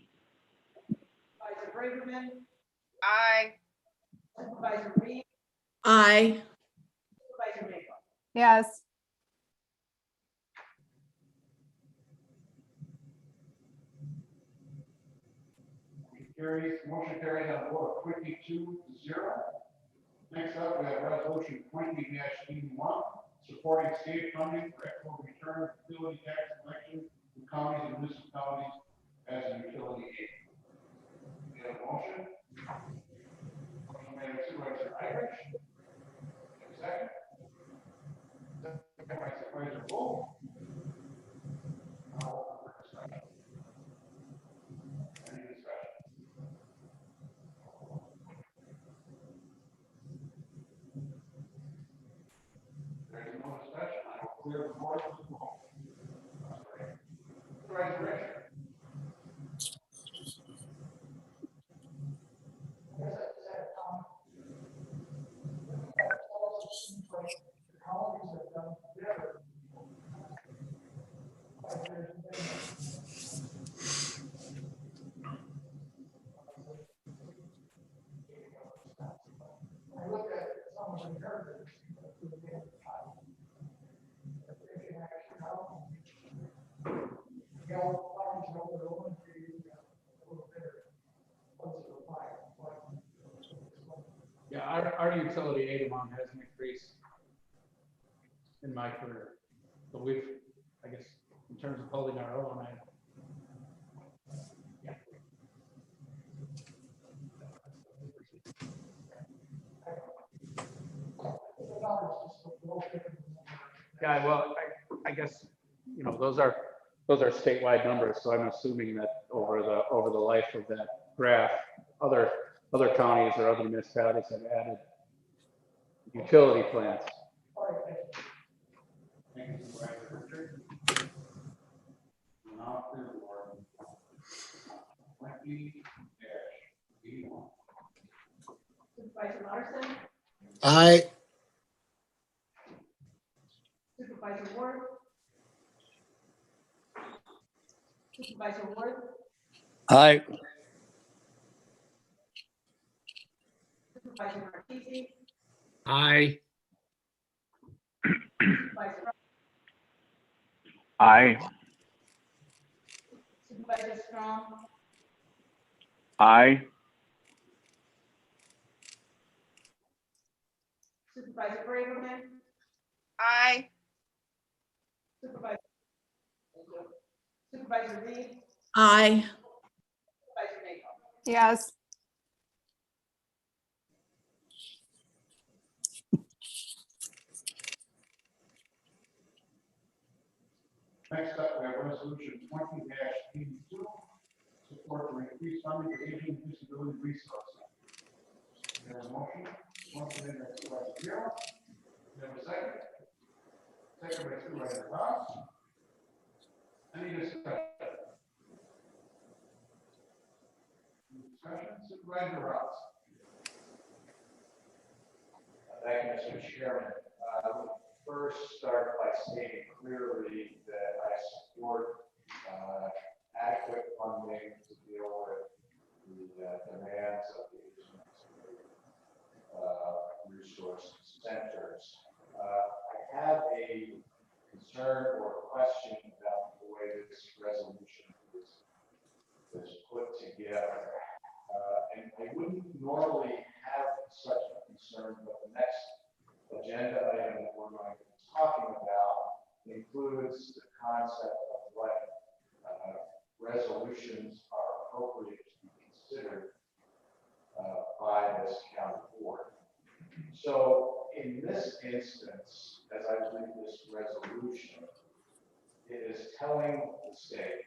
Supervisor Braverman, Aye. Supervisor Reed, Aye. Supervisor Mabel. Yes. Motion carries on a vote of 22-0. Next up, we have resolution 20-81, supporting state funding for equitable return of utility tax collection from counties and municipalities as a utility aid. We have a motion. Motion made by Supervisor Irish. Second. Second by Supervisor Wolf. Now open for discussion. Any discussion? There's no discussion. I will clear the board for the vote. Supervisor Yeah, our utility aid amount hasn't increased in my career. But we've, I guess, in terms of holding our own, Yeah, well, I guess, you know, those are statewide numbers, so I'm assuming that over the life of that graph, other counties or other municipalities have added utility plants. Supervisor Larson, Aye. Supervisor Ward. Supervisor Ward, Aye. Supervisor Marquise, Aye. Supervisor, Aye. Supervisor Strong, Aye. Supervisor Braverman, Aye. Supervisor, Supervisor Reed, Aye. Supervisor Mako. Yes. Next up, we have resolution 20-82, support for increased funding for aging and disability resources. We have a motion by Supervisor Bureau. We have a second. Second by Supervisor Ross. Any discussion? Supervisor Ross. Thank you, Mr. Chairman. First, start by stating clearly that I support adequate funding to deal with the demands of the resource centers. I have a concern or question about the way this resolution is put together. And I wouldn't normally have such a concern, but the next agenda item that we're going to be talking about includes the concept of what resolutions are appropriate to be considered by this county board. So in this instance, as I read this resolution, it is telling the state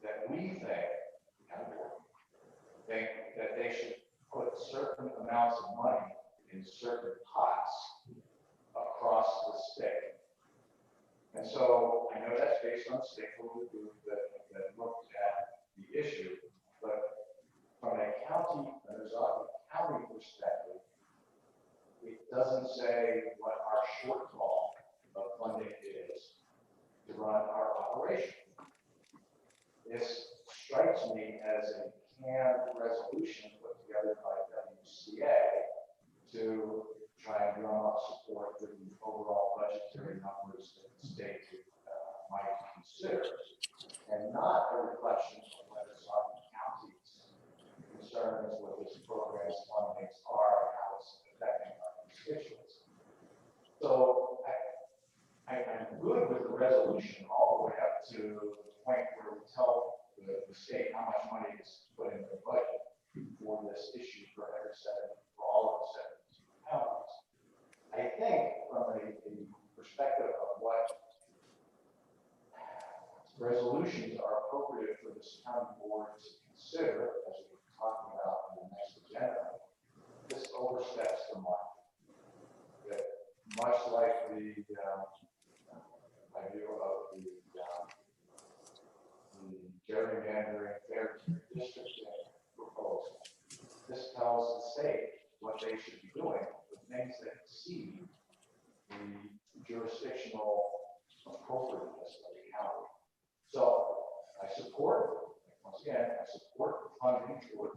that we think that they should put certain amounts of money in certain pots across the state. And so I know that's based on stakeholder group that looked at the issue, but from a Ozaukee County perspective, it doesn't say what our shortfall of funding is to run our operation. This strikes me as a canned resolution put together by WCA to try and drum up support for the overall budgetary numbers that the state might consider, and not a reflection of what Ozaukee County's concerns with this program's fundings are and how it's affecting our constituents. So I'm good with the resolution all the way up to the point where we tell the state how much money is put into the budget for this issue for all of the 17 counties. I think from a perspective of what resolutions are appropriate for this county board to consider, as we're talking about in the next agenda, this oversteps the mark. That much like the idea of the gerrymandering fair districting proposal, this tells the state what they should be doing with things that exceed the jurisdictional appropriateness of the county. So I support, once again, I support the funding for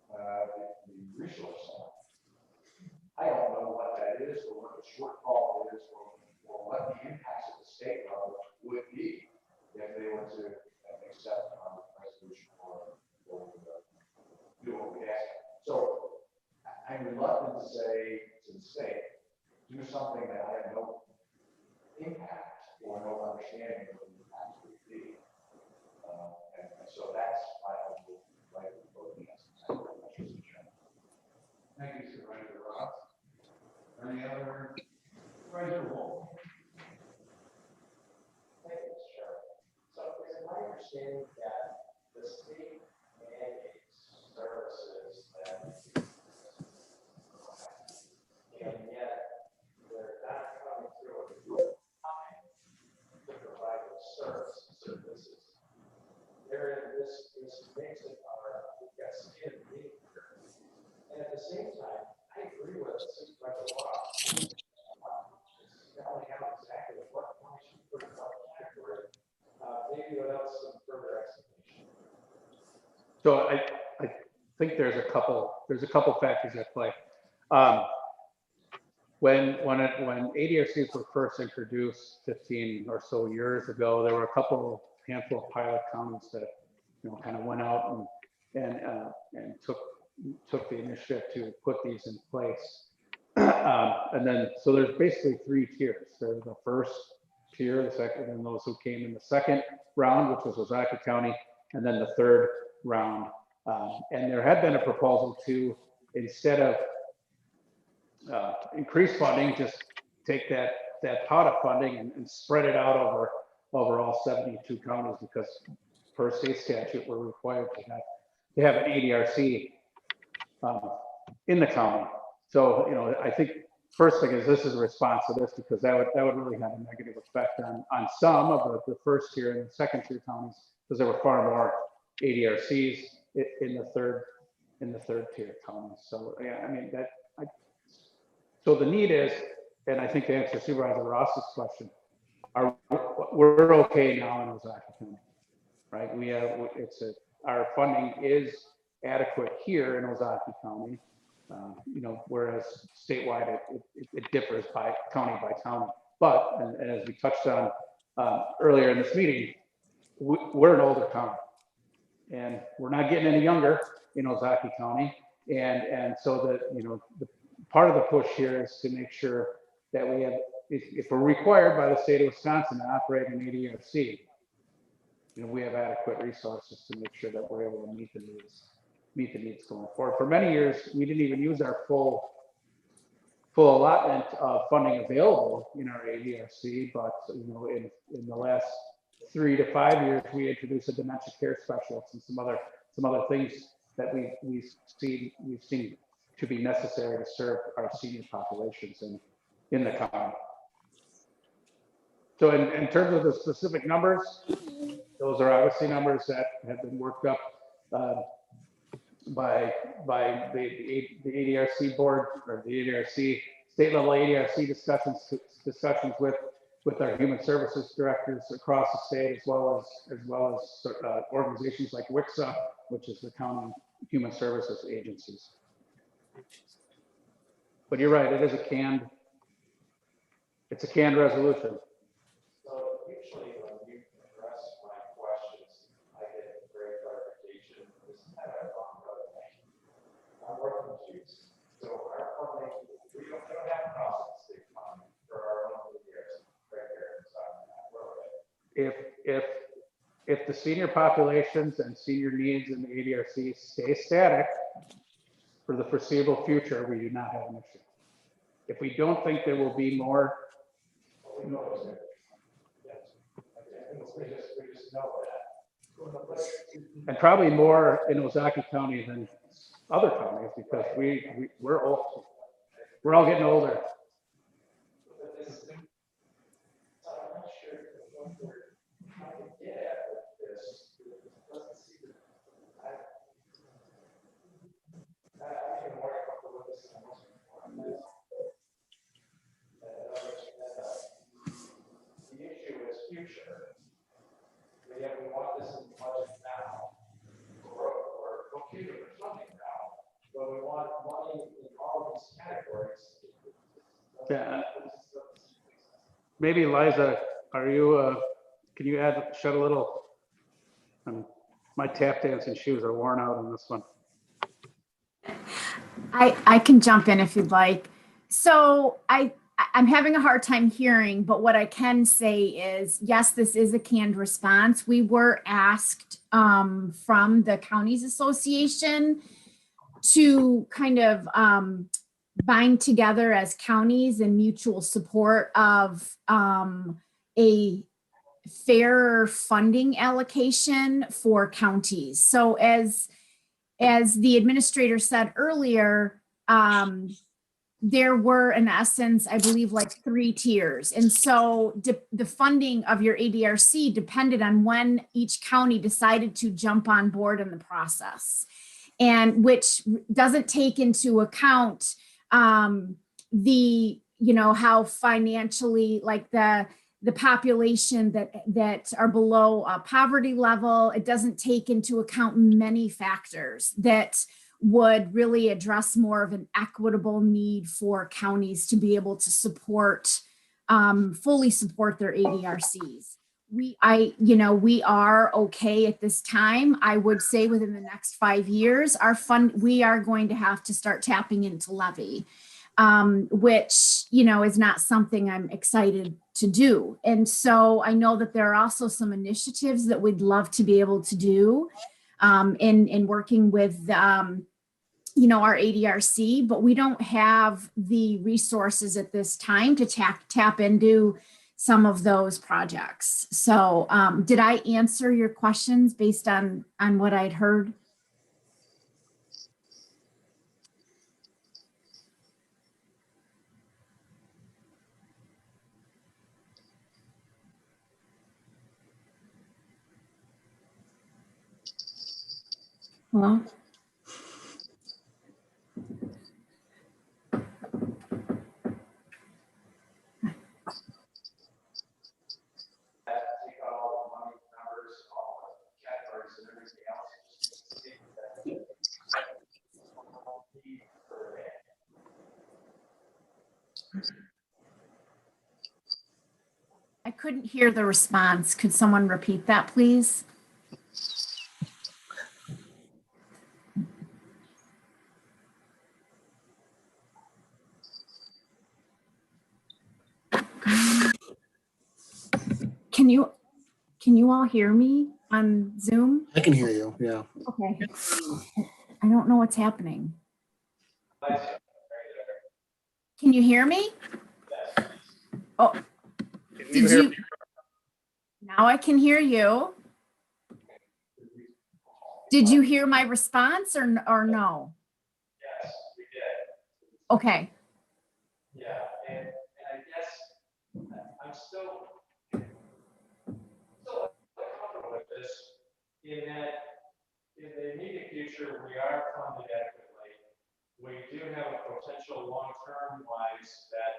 the resource center. I don't know what that is or what the shortfall is or what the impacts at the state level would be if they were to I'm reluctant to say to the state, do something that I have no impact or no understanding of what the impact would be. And so that's why I would like to vote against that. Thank you, Supervisor Ross. Any other, Supervisor Wolf? Thank you, Mr. Chairman. So is it my understanding that the state mandates services that and yet they're not coming through at the time to provide those services. There is this makes it we've got state of being here. And at the same time, I agree with Supervisor Ross. Spelling out exactly what point should put in what category, maybe without some further explanation. So I think there's a couple factors at play. When ADRCs were first introduced 15 or so years ago, there were a handful of pilot counties that kind of went out and took the initiative to put these in place. And then so there's basically three tiers. There's the first tier, the second, and those who came in the second round, which was Ozaukee County, and then the third round. And there had been a proposal to, instead of increase funding, just take that pot of funding and spread it out over all 72 counties, because per state statute, we're required to have an ADRC in the county. So, I think first thing is this is a response to this, because that would really have a negative effect on some of the first tier and the second tier counties, because there were far more ADRCs in the third tier counties. So yeah, I mean so the need is, and I think to answer Supervisor Ross's question, we're okay now in Ozaukee County, right? Our funding is adequate here in Ozaukee County, whereas statewide it differs by county. But and as we touched on earlier in this meeting, we're an older county, and we're not getting any younger in Ozaukee County, and so the part of the push here is to make sure that we have, if we're required by the state of Wisconsin to operate an ADRC, we have adequate resources to make sure that we're able to meet the needs going forward. For many years, we didn't even use our full allotment of funding available in our ADRC, but in the last 3 to 5 years, we introduced a dementia care specialist and some other things that we've seen to be necessary to serve our senior populations in the county. So in terms of the specific numbers, those are obviously numbers that have been worked up by the ADRC board, or the ADRC state level ADRC discussions with our human services directors across the state, as well as organizations like WICSA, which is the county human services agencies. But you're right, it's a canned resolution. So usually when you address my questions, I get great clarification. This is kind of a long thing. I'm working with you. So our funding, we don't have process state funding for our own years right here in South. If the senior populations and senior needs in the ADRC stay static for the foreseeable future, we do not have an issue. If we don't think there will be more, we just know that. and probably more in Ozaukee County than other counties, because we're old. We're all getting older. I'm not sure what we're trying to get at with this. It doesn't seem to. I'm even more comfortable with this than most people. The issue is future. We want this in the budget now. We're okay with funding now, but we want money in all of these categories. Yeah. Maybe Liza, are you? Can you shed a little? My tap dancing shoes are worn out on this one. I can jump in if you'd like. So I'm having a hard time hearing, but what I can say is, yes, this is a canned response. We were asked from the Counties Association to kind of bind together as counties in mutual support of a fairer funding allocation for counties. So as the administrator said earlier, there were in essence, I believe, like 3 tiers. And so the funding of your ADRC depended on when each county decided to jump on board in the process, and which doesn't take into account how financially, like the population that are below poverty level. It doesn't take into account many factors that would really address more of an equitable need for counties to be able to support, fully support their ADRCs. We are okay at this time. I would say within the next 5 years, we are going to have to start tapping into levy, which, is not something I'm excited to do. And so I know that there are also some initiatives that we'd love to be able to do in working with, our ADRC, but we don't have the resources at this time to tap into some of those projects. So did I answer your questions based on what I'd heard? Hello? Take out all the money numbers, all the categories and everything else, and just take that. I couldn't hear the response. Could someone repeat that, please? Can you all hear me on Zoom? I can hear you. Yeah. Okay. I don't know what's happening. Can you hear me? Oh, did you? Now I can hear you. Did you hear my response or no? Yes, we did. Okay. Yeah, and I guess I'm still comfortable with this in that in the immediate future, we are funded adequately. We do have a potential long-term wise that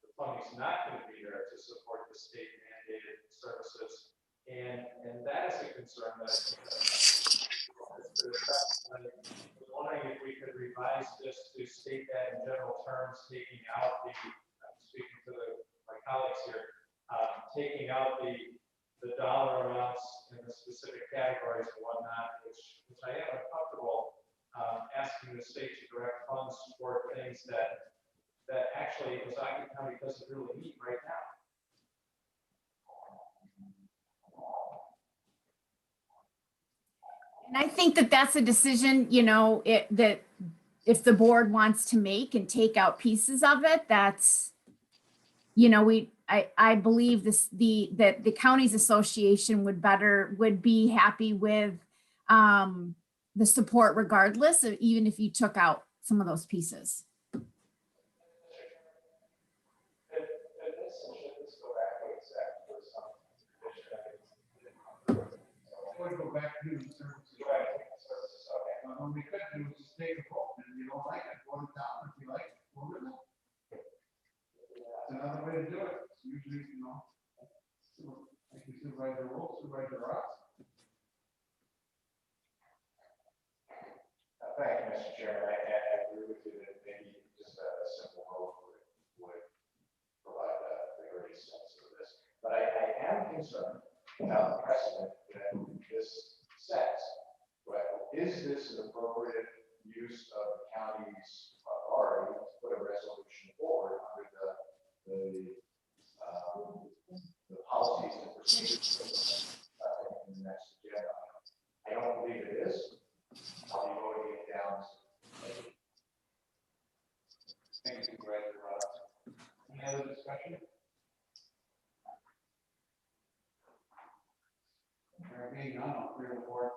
the funding's not going to be there to support the state mandated services. And that is a concern that I think I was wondering if we could revise this to state that in general terms, taking out speaking to my colleagues here, taking out the dollar amounts in the specific categories and whatnot, which I am uncomfortable asking the state to direct funds for things that actually Ozaukee County doesn't really need right now. And I think that that's a decision, that if the board wants to make and take out pieces of it, that's, I believe that the counties association would be happy with the support regardless of even if you took out some of those pieces. Would go back to the services. What we could do is just take a vote, and you don't like it, vote it down. If you like it, vote it up. That's another way to do it. It's usually, like you supervise the rules, supervise the rocks. Thank you, Mr. Chairman. I agree with you that maybe just a simple vote would provide the greatest sense of this. But I am concerned about the precedent that this sets. Well, is this an appropriate use of the county's resolution forward under the policies and procedures in the next agenda. I don't believe it is. I'll be voting it down. Thank you, Supervisor. Any other discussion? There being none, I'll clear the board.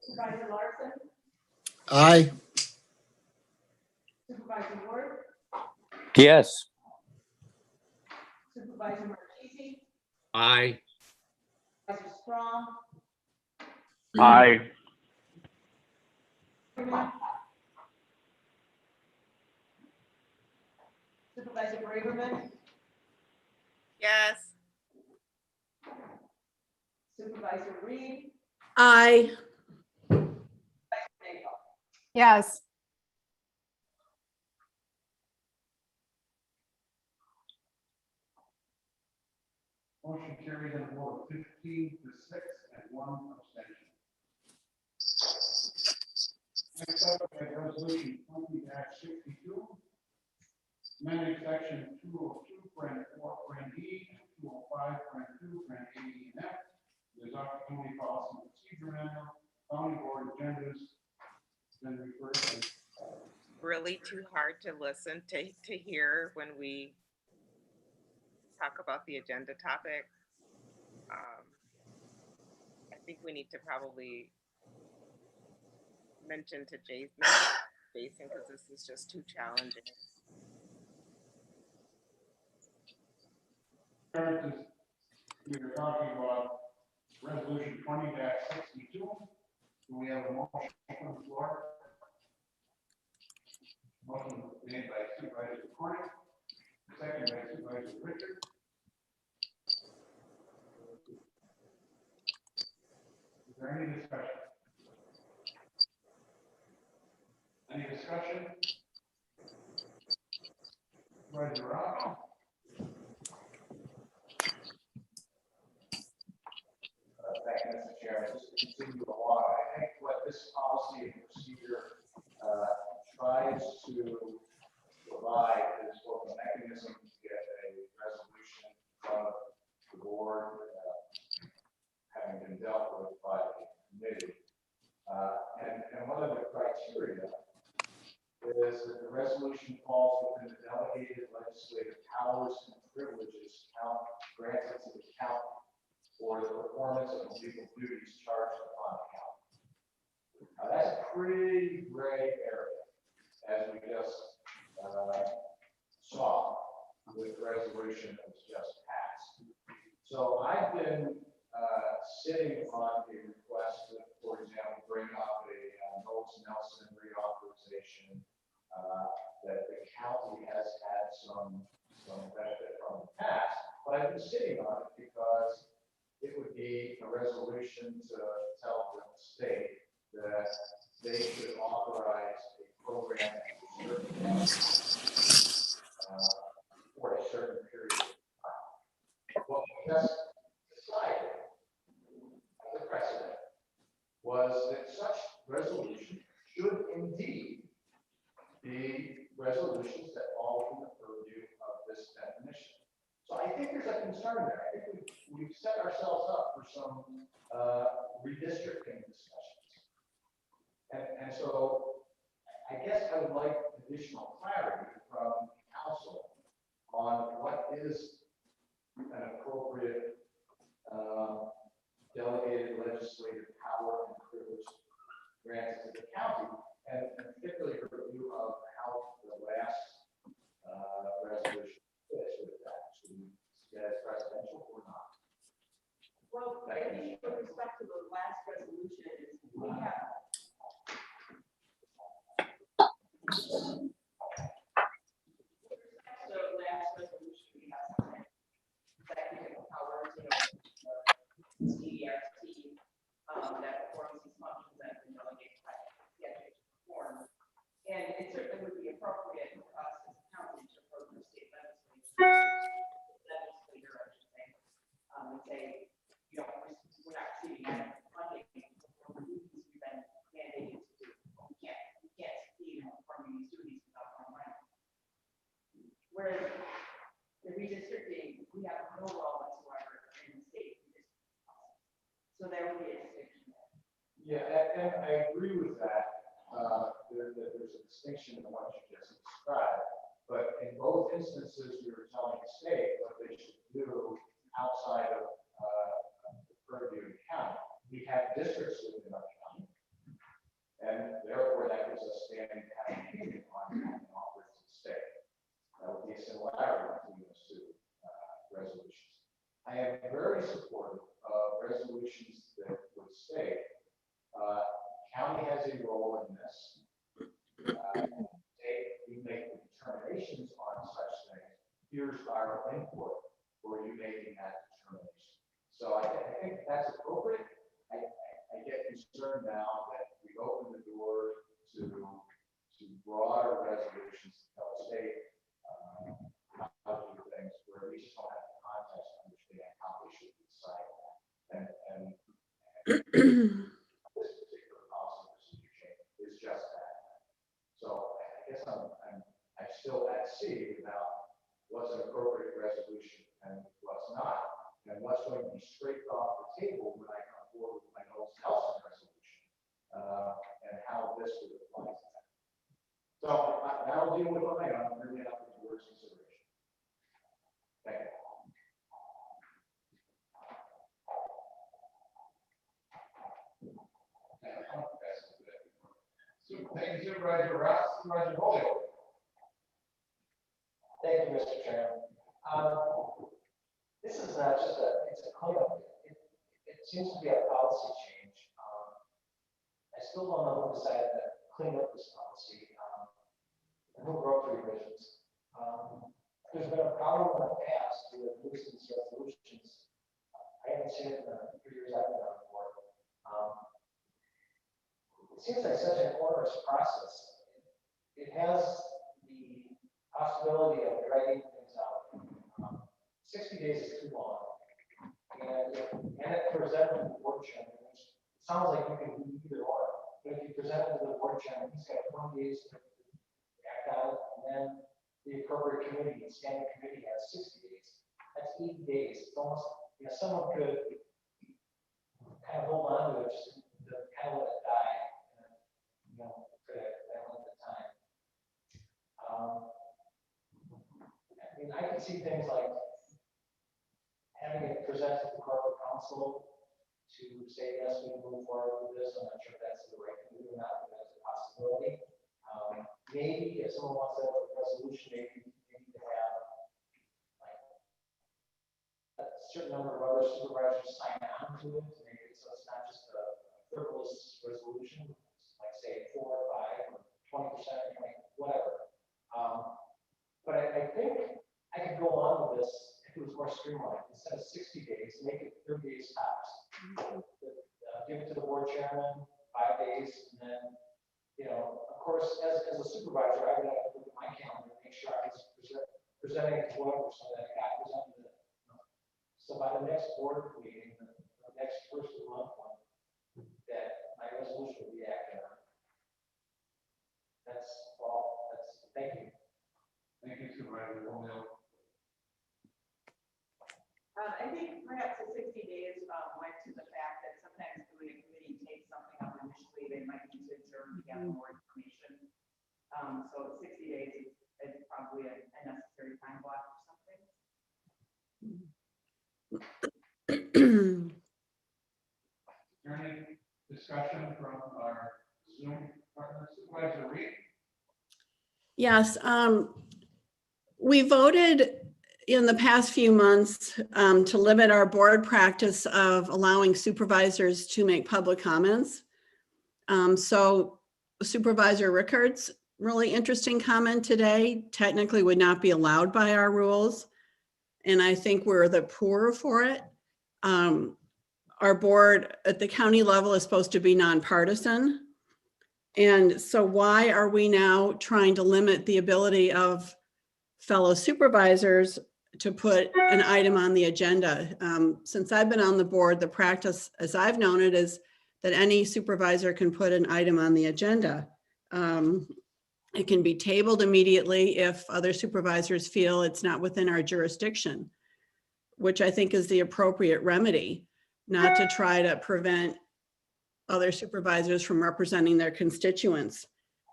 Supervisor Larson, Aye. Supervisor Ward, Yes. Supervisor Marchese, Aye. Supervisor Strong, Aye. Supervisor Braverman, Yes. Supervisor Reed, Aye. Yes. Motion carries on a vote of 15 to 6 and 1 abstention. Next up, we have resolution 20-62. Amending section 202, friend 4, friend E, 205, friend 2, friend A, E, and F. The Ozaukee County Policy and Procedure Manual, County Board agendas, then referred to. Really too hard to listen to hear when we talk about the agenda topic. I think we need to probably mention to Jason, because this is just too challenging. We are talking about resolution 20-62. Do we have a motion on the floor? Motion made by Supervisor Corning, second by Supervisor Richard. Is there any discussion? Any discussion? Supervisor Rob? Thank you, Mr. Chairman. Just to continue along, I think what this policy and procedure tries to provide is both a mechanism to get a resolution from the board, having been dealt with by the committee. And one of the criteria is that the resolution falls within the delegated legislative powers and privileges granted to the county for the performance of the legal duties charged upon the county. Now, that's a pretty gray area, as we just saw with the resolution that was just passed. So I've been sitting on a request to, for example, bring up a Knowles Nelson reauthorization that the county has had some benefit from in the past, but I've been sitting on it because it would be a resolution to tell the state that they should authorize a program for a certain period of time. What we just decided as a precedent was that such resolution should indeed be resolutions that fall within the purview of this definition. So I think there's a concern there. I think we've set ourselves up for some redistricting discussions. And so I guess I would like additional clarity from council on what is an appropriate delegated legislative power and privilege granted to the county, and particularly a review of how the last resolution fits with that. Should we get it presidential or not? well, I think with respect to the last resolution is we have. So last resolution, we have some executive powers, CDRT, that performs these functions that have been delegated by the executive to perform. And it certainly would be appropriate for us as a county to approach the state legislature, I should say, and say, we're not receiving funding for the duties we've been mandated and I agree with that. There's a distinction in what you just described, but in both instances, we were telling the state what they should do outside of the purview of the county. We have districts within our county, and therefore that gives us standing county on offers to the state. That would be a similarity between those two resolutions. I am very supportive of resolutions that would state county has a role in this. We make determinations on such things. Here's our input for you making that determination. So I think that's appropriate. I get concerned now that we've opened the door to broader resolutions to tell the state how to do things where we just don't have the context to understand how we should decide that. And this particular policy procedure change is just that. So I guess I'm still at sea about what's an appropriate resolution and what's not, and what's going to be scraped off the table when I come forward with my Nelson resolution, and how this would apply to that. So I'll deal with it on my own, bring it up with the board's consideration. Thank you. Thank you, Supervisor Ross. Supervisor Holyoke. Thank you, Mr. Chairman. This is not just it's a cleanup. It seems to be a policy change. I still don't know who decided to clean up this policy and who wrote the revisions. There's been a problem in the past with nuisance resolutions. I haven't seen it in the 3 years I've been on the board. It seems like such an onerous process. It has the possibility of dragging things out. 60 days is too long. And it presented to the board chairman, which sounds like you can do either or. But if you present it to the board chairman, he's got 20 days to act on it, and then the appropriate committee, the standing committee has 60 days. That's 80 days. It's almost, someone could kind of hold on to it, just to kind of let it die, and, for that length of time. I can see things like having it presented to the corporate council to say, yes, we can move forward with this. I'm not sure if that's the right thing to do or not, but that's a possibility. Maybe if someone wants to have a resolution, maybe they need to have like a certain number of other supervisors sign on to it to make it so it's not just a frivolous resolution, like say 4 or 5 or 20% or 20, whatever. But I think I could go on with this if it was more streamlined. Instead of 60 days, make it 30 days tops. Give it to the board chairman, 5 days, and then, of course, as a supervisor, I would have to look at my calendar and make sure I was presenting it to whoever so that it got presented. So by the next board meeting, the next first of the month one, that my resolution will be acted on. That's all. Thank you. Thank you, Supervisor Holyoke. I think perhaps the 60 days went to the fact that sometimes when a committee takes something up initially, they might need to adjourn to get more information. So 60 days is probably a necessary time block or something. Is there any discussion from our Zoom partner, Supervisor Reed? Yes, we voted in the past few months to limit our board practice of allowing supervisors to make public comments. So Supervisor Rickard's really interesting comment today technically would not be allowed by our rules. And I think we're the poorer for it. Our board at the county level is supposed to be nonpartisan. And so why are we now trying to limit the ability of fellow supervisors to put an item on the agenda? Since I've been on the board, the practice, as I've known it, is that any supervisor can put an item on the agenda. It can be tabled immediately if other supervisors feel it's not within our jurisdiction, which I think is the appropriate remedy, not to try to prevent other supervisors from representing their constituents.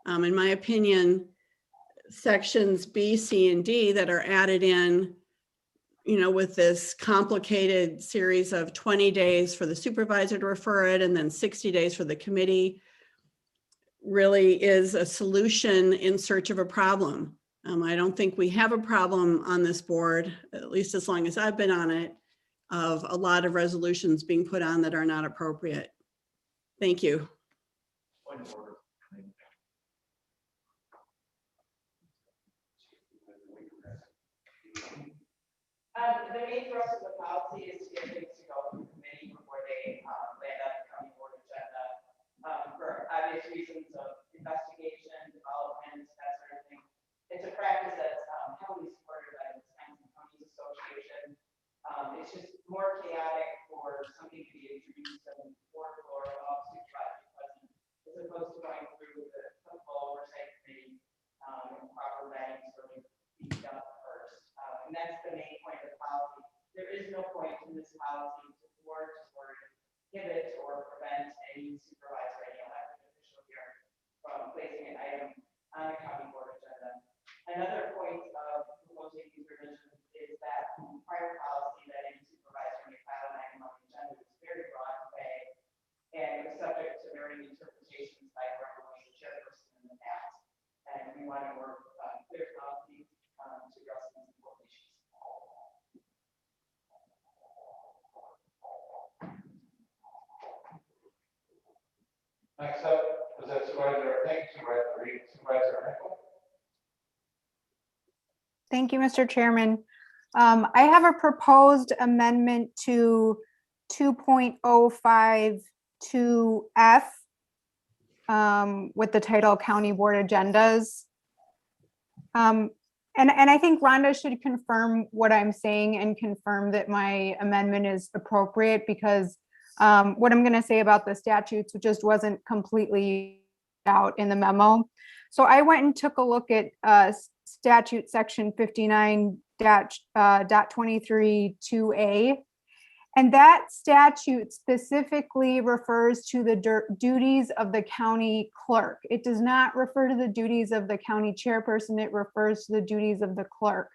In my opinion, sections B, C, and D that are added in, with this complicated series of 20 days for the supervisor to refer it and then 60 days for the committee, really is a solution in search of a problem. I don't think we have a problem on this board, at least as long as I've been on it, of a lot of resolutions being put on that are not appropriate. Thank you. The main thrust of the policy is to get things to go through committee before they land on the county board agenda, for obvious reasons of investigation, development, that sort of thing. It's a practice that's heavily supported by the Wisconsin Counties Association. It's just more chaotic for something to be introduced on the fourth floor of supervisor president, as opposed to going through the typical oversight committee and proper vetting sort of being done first. And that's the main point of the policy. There is no point in this policy to thwart or inhibit or prevent any supervisor, any elected official here from placing an item on the county board agenda. Another point of proposing these revisions is that the prior policy that any supervisor may file an item on the agenda was very broad and vague, and it was subject to varying interpretations by whoever was the chairperson in the past. And we want a more clear policy to address these important issues. Next up, is that Supervisor, thank you, Supervisor Reed, Supervisor Nickel. Thank you, Mr. Chairman. I have a proposed amendment to 2.052F with the title County Board Agendas. And I think Rhonda should confirm what I'm saying and confirm that my amendment is appropriate, because what I'm going to say about the statutes just wasn't completely out in the memo. So I went and took a look at statute section 59.23(2)A. And that statute specifically refers to the duties of the county clerk. It does not refer to the duties of the county chairperson. It refers to the duties of the clerk.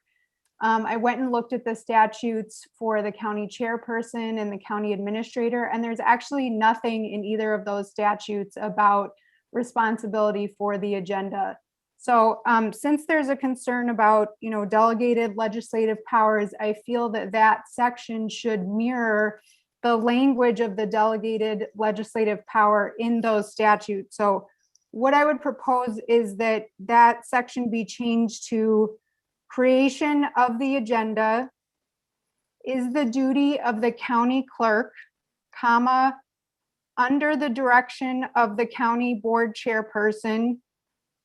I went and looked at the statutes for the county chairperson and the county administrator, and there's actually nothing in either of those statutes about responsibility for the agenda. So since there's a concern about, delegated legislative powers, I feel that that section should mirror the language of the delegated legislative power in those statutes. So what I would propose is that that section be changed to: creation of the agenda is the duty of the county clerk, comma, under the direction of the county board chairperson,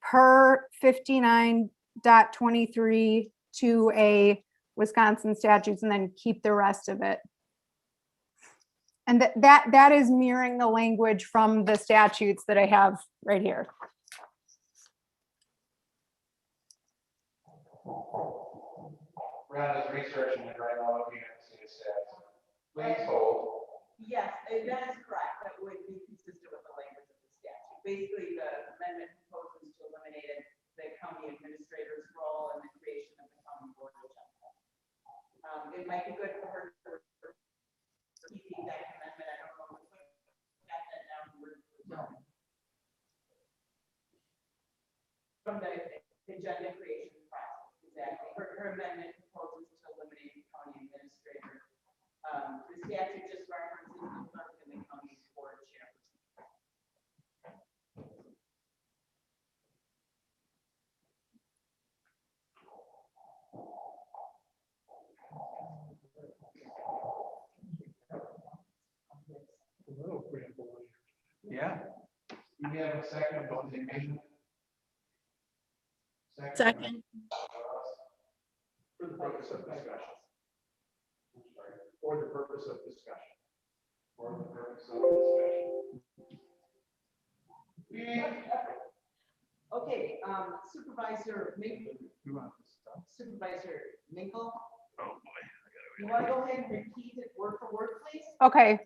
per 59.23(2)A Wisconsin statutes, and then keep the rest of it. And that is mirroring the language from the statutes that I have right here. Rhonda's researching it right now, looking at the stats. Please hold. Yes, that is correct. That would be consistent with the language of the statute. Basically, the amendment proposes to eliminate the county administrator's role in the creation of the county board agenda. It might be good for her to repeat that amendment. I don't know if we got that down word for word. From the agenda creation process, exactly. Her amendment proposes to eliminate the county administrator. The statute just references the clerk and the county board chairperson. Yeah. You have a second on the amendment? Second. For the purpose of discussion. For the purpose of discussion. For the purpose of discussion. Okay, Supervisor Minkle. Supervisor Minkle. Oh, boy. You want to go ahead and repeat it word for word, please? Okay.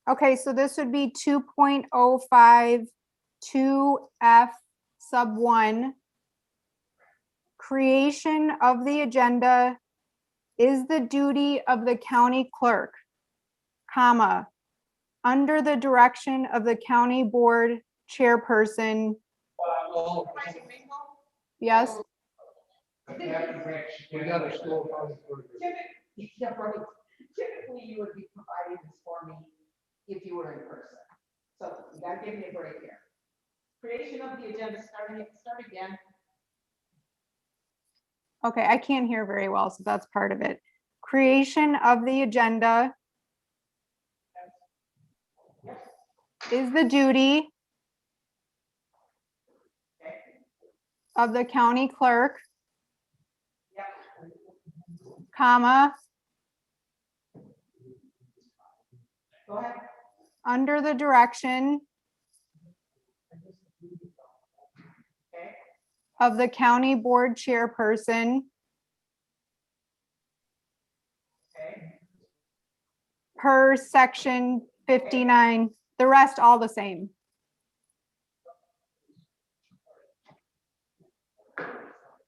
Okay, so this would be 2.052F sub 1. Creation of the agenda is the duty of the county clerk, comma, under the direction of the county board chairperson. Yes? We got a school. Typically, you would be providing this for me if you were in person. So you gotta give me a break here. Creation of the agenda, start again. Okay, I can't hear very well, so that's part of it. Creation of the agenda is the duty of the county clerk, comma, Go ahead. under the direction of the county board chairperson per section 59. The rest all the same.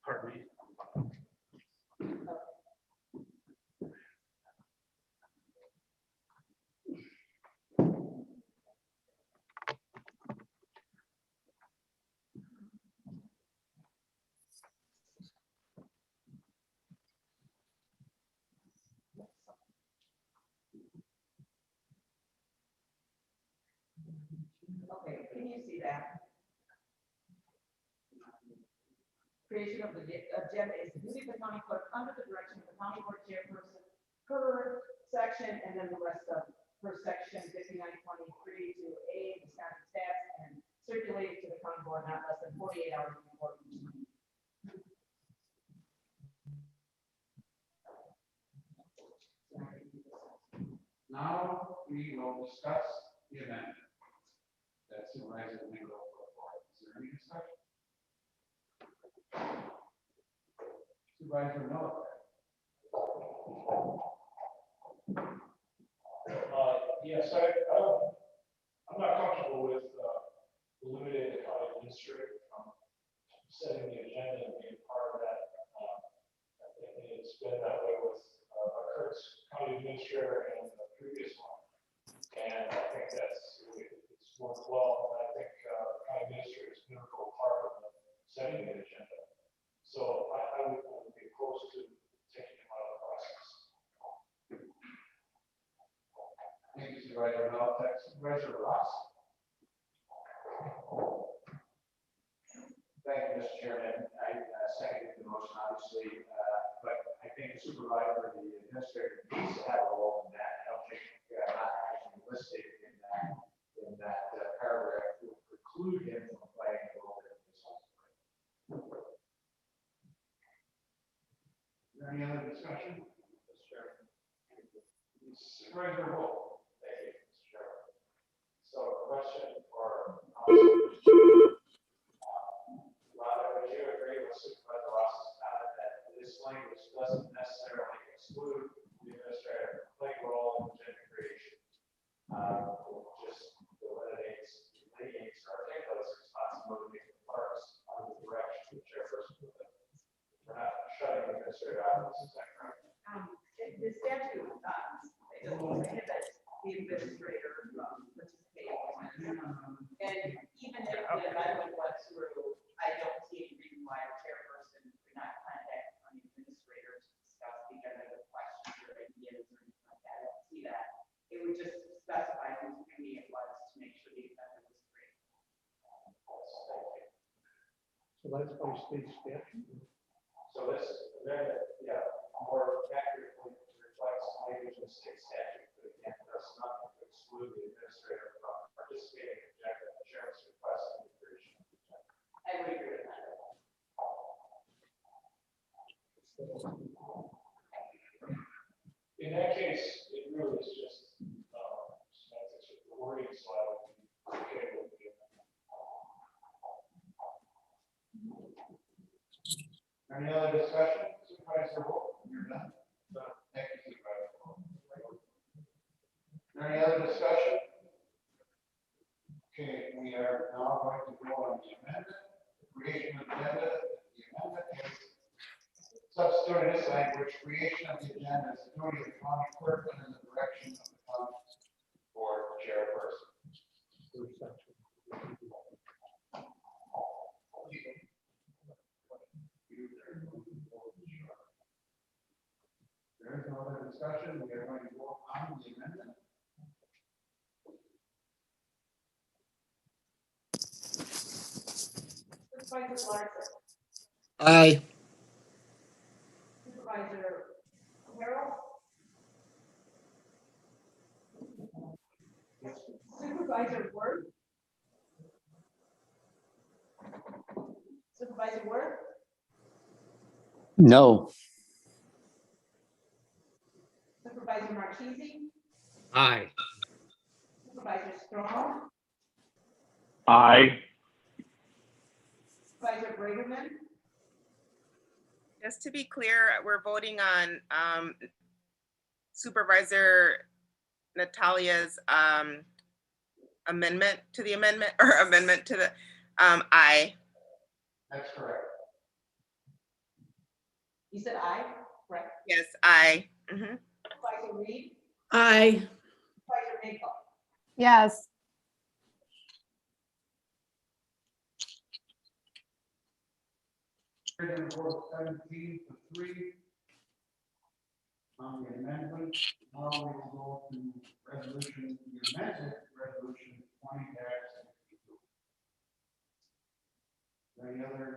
Pardon me. Okay, can you see that? Creation of the agenda is the duty of the county clerk under the direction of the county board chairperson per section, and then the rest of per section 5923 to A, Wisconsin stats, and circulated to the county board not less than 48 hours before each meeting. Now we will discuss the amendment that Supervisor Wingo put forward. Is there any discussion? Supervisor Miller. Yes, I'm not comfortable with eliminating the county administrator from setting the agenda and being part of that. I think it's been that way with our current county administrator and the previous one. And I think it's worked well. And I think county administrator is an integral part of setting the agenda. So I would be close to taking him out of the process. Thank you, Supervisor Miller. Supervisor Ross. Thank you, Mr. Chairman. I second the motion, obviously, but I think the supervisor, the administrator needs to have a role in that. I don't think not actually listed in that paragraph will preclude him from playing a role in this. Is there any other discussion? Mr. Chairman. Supervisor Wolf. Thank you, Mr. Chairman. So a question for Rhonda, would you agree with Supervisor Ross's comment that this language doesn't necessarily exclude the administrator from playing a role in agenda creation? Just eliminates or articulates responsibility for clerks under the direction of the chairperson. We're not shutting the administrator out of this, is that correct? The statute, it doesn't prohibit the administrator from participating in this. And even if the amendment went through, I don't see any reason why a chairperson could not contact an administrator to discuss the agenda of questions or ideas or anything like that. I don't see that. It would just specify whose duty it was to make sure the agenda was great. So that's by state statute. So this amendment, more accurately reflects language in state statute, but again, does nothing to exclude the administrator from participating in the agenda at the chairman's request and the creation of the agenda. I would agree with that. In that case, it really is just semantics with the wording, so I would be okay with it. Any other discussion? Supervisor Wolf, you're done. Thank you, Supervisor Wolf. Any other discussion? which creation of the agenda is the duty of the county clerk and in the direction of the county board chairperson. There is no other discussion. We are going to vote on the amendment. Supervisor Larson, Aye. Supervisor Harrell. Supervisor Word. Supervisor Word, No. Supervisor Marchese, Aye. Supervisor Strong, Aye. Supervisor Braverman, Just to be clear, we're voting on Supervisor Natalia's amendment to the amendment or amendment to the aye. That's correct. you said aye, correct? Yes, aye. Supervisor Reed, Aye. Supervisor Mako. Yes. Report 17-3 on the amendment. Now we will go to resolution, the amended resolution 20-62. Any other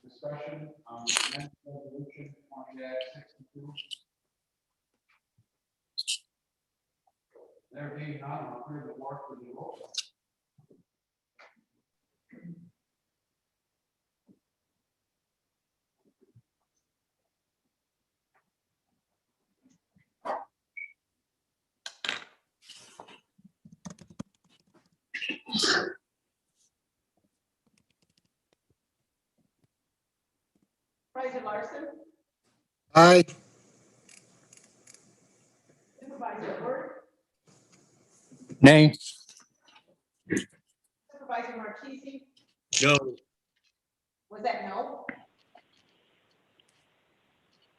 discussion on the amended resolution 20-62? There being none, I'll clear the board for the vote. Supervisor Larson, Aye. Supervisor Word, Nay. Supervisor Marchese, No. was that no?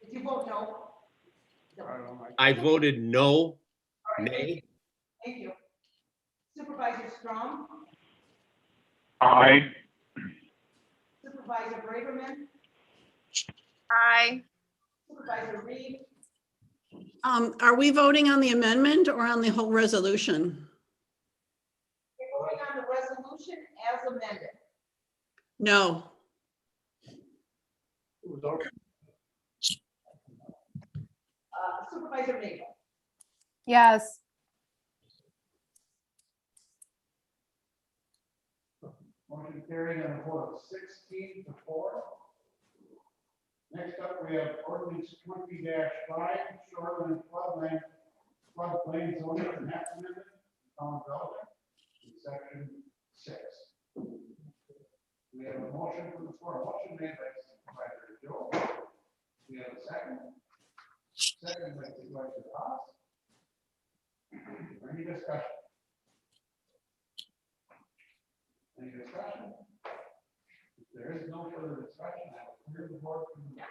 Did you vote no? I voted no. All right, Nay. thank you. Supervisor Strong, Aye. Supervisor Braverman, Aye. Supervisor Reed, Are we voting on the amendment or on the whole resolution? we're voting on the resolution as amended. No. Supervisor Mako. Yes. Motion carried on a vote of 16-4. Next up, we have ordinance 20-5, shoreline floodplain zoning map amendment, town development, in section 6. We have a motion from the floor, motion made by Supervisor Joe. We have a second. Second by Supervisor Haas. Any discussion? Any discussion? If there is no further discussion, I will clear the board from the.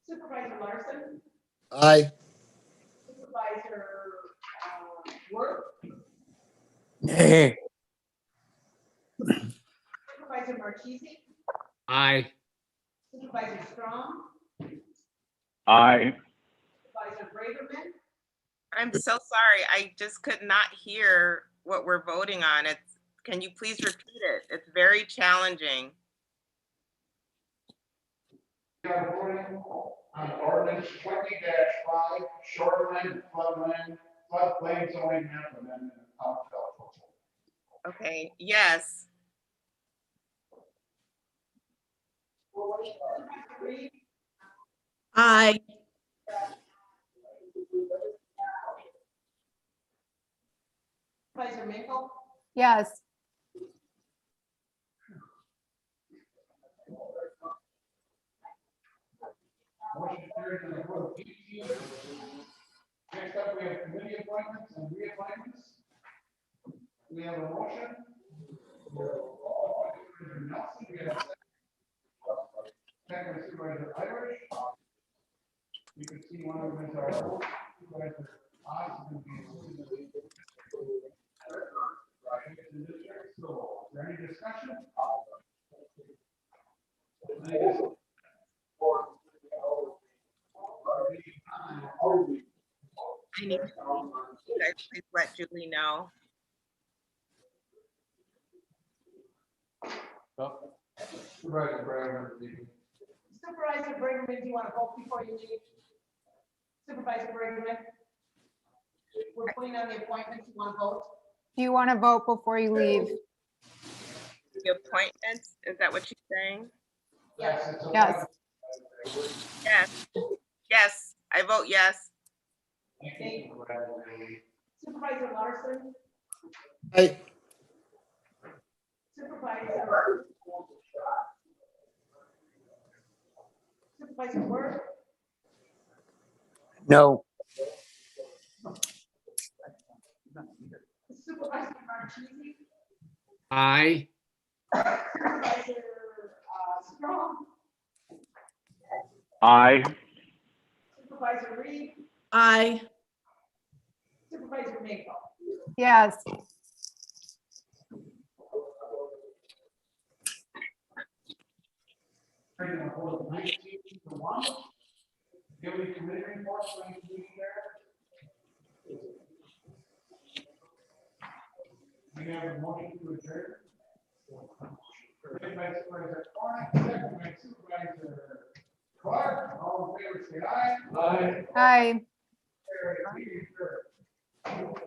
Supervisor Larson, Aye. Supervisor Word, Nay. Supervisor Marchese, Aye. Supervisor Strong, Aye. Supervisor Braverman, I'm so sorry. I just could not hear what we're voting on. Can you please repeat it? It's very challenging. We are voting on ordinance 20-5, shoreline floodplain zoning map amendment, town development. Okay, yes. Reed, Aye. Supervisor Mako, Yes. Motion carried on the vote of 18. Next up, we have committee appointments and reappointments. We have a motion. Supervisor Nelson, we have a second. Second by Supervisor Irish. You can see one of them is our Supervisor Oz is going to be in the district. So, is there any discussion? I need to, you guys please let Julie know. Supervisor Bradford, Supervisor Brigham, do you want to vote before you leave? Supervisor Brigham? We're putting on the appointments, you want to vote? Do you want to vote before you leave? The appointments, is that what she's saying? Yes. Yes. Yes. Yes, I vote yes. Okay. Supervisor Larson? Aye. Supervisor Word? No. Supervisor Marchese? I. Supervisor Strong? I. Supervisor Reed? Aye. Supervisor Mako? Yes. Daily committee reports, when you meet there. We have a motion to adjourn. Made by Supervisor Cornick, second by Supervisor Clark, all in favor, say aye. Aye. Aye. Carried. Meeting adjourned.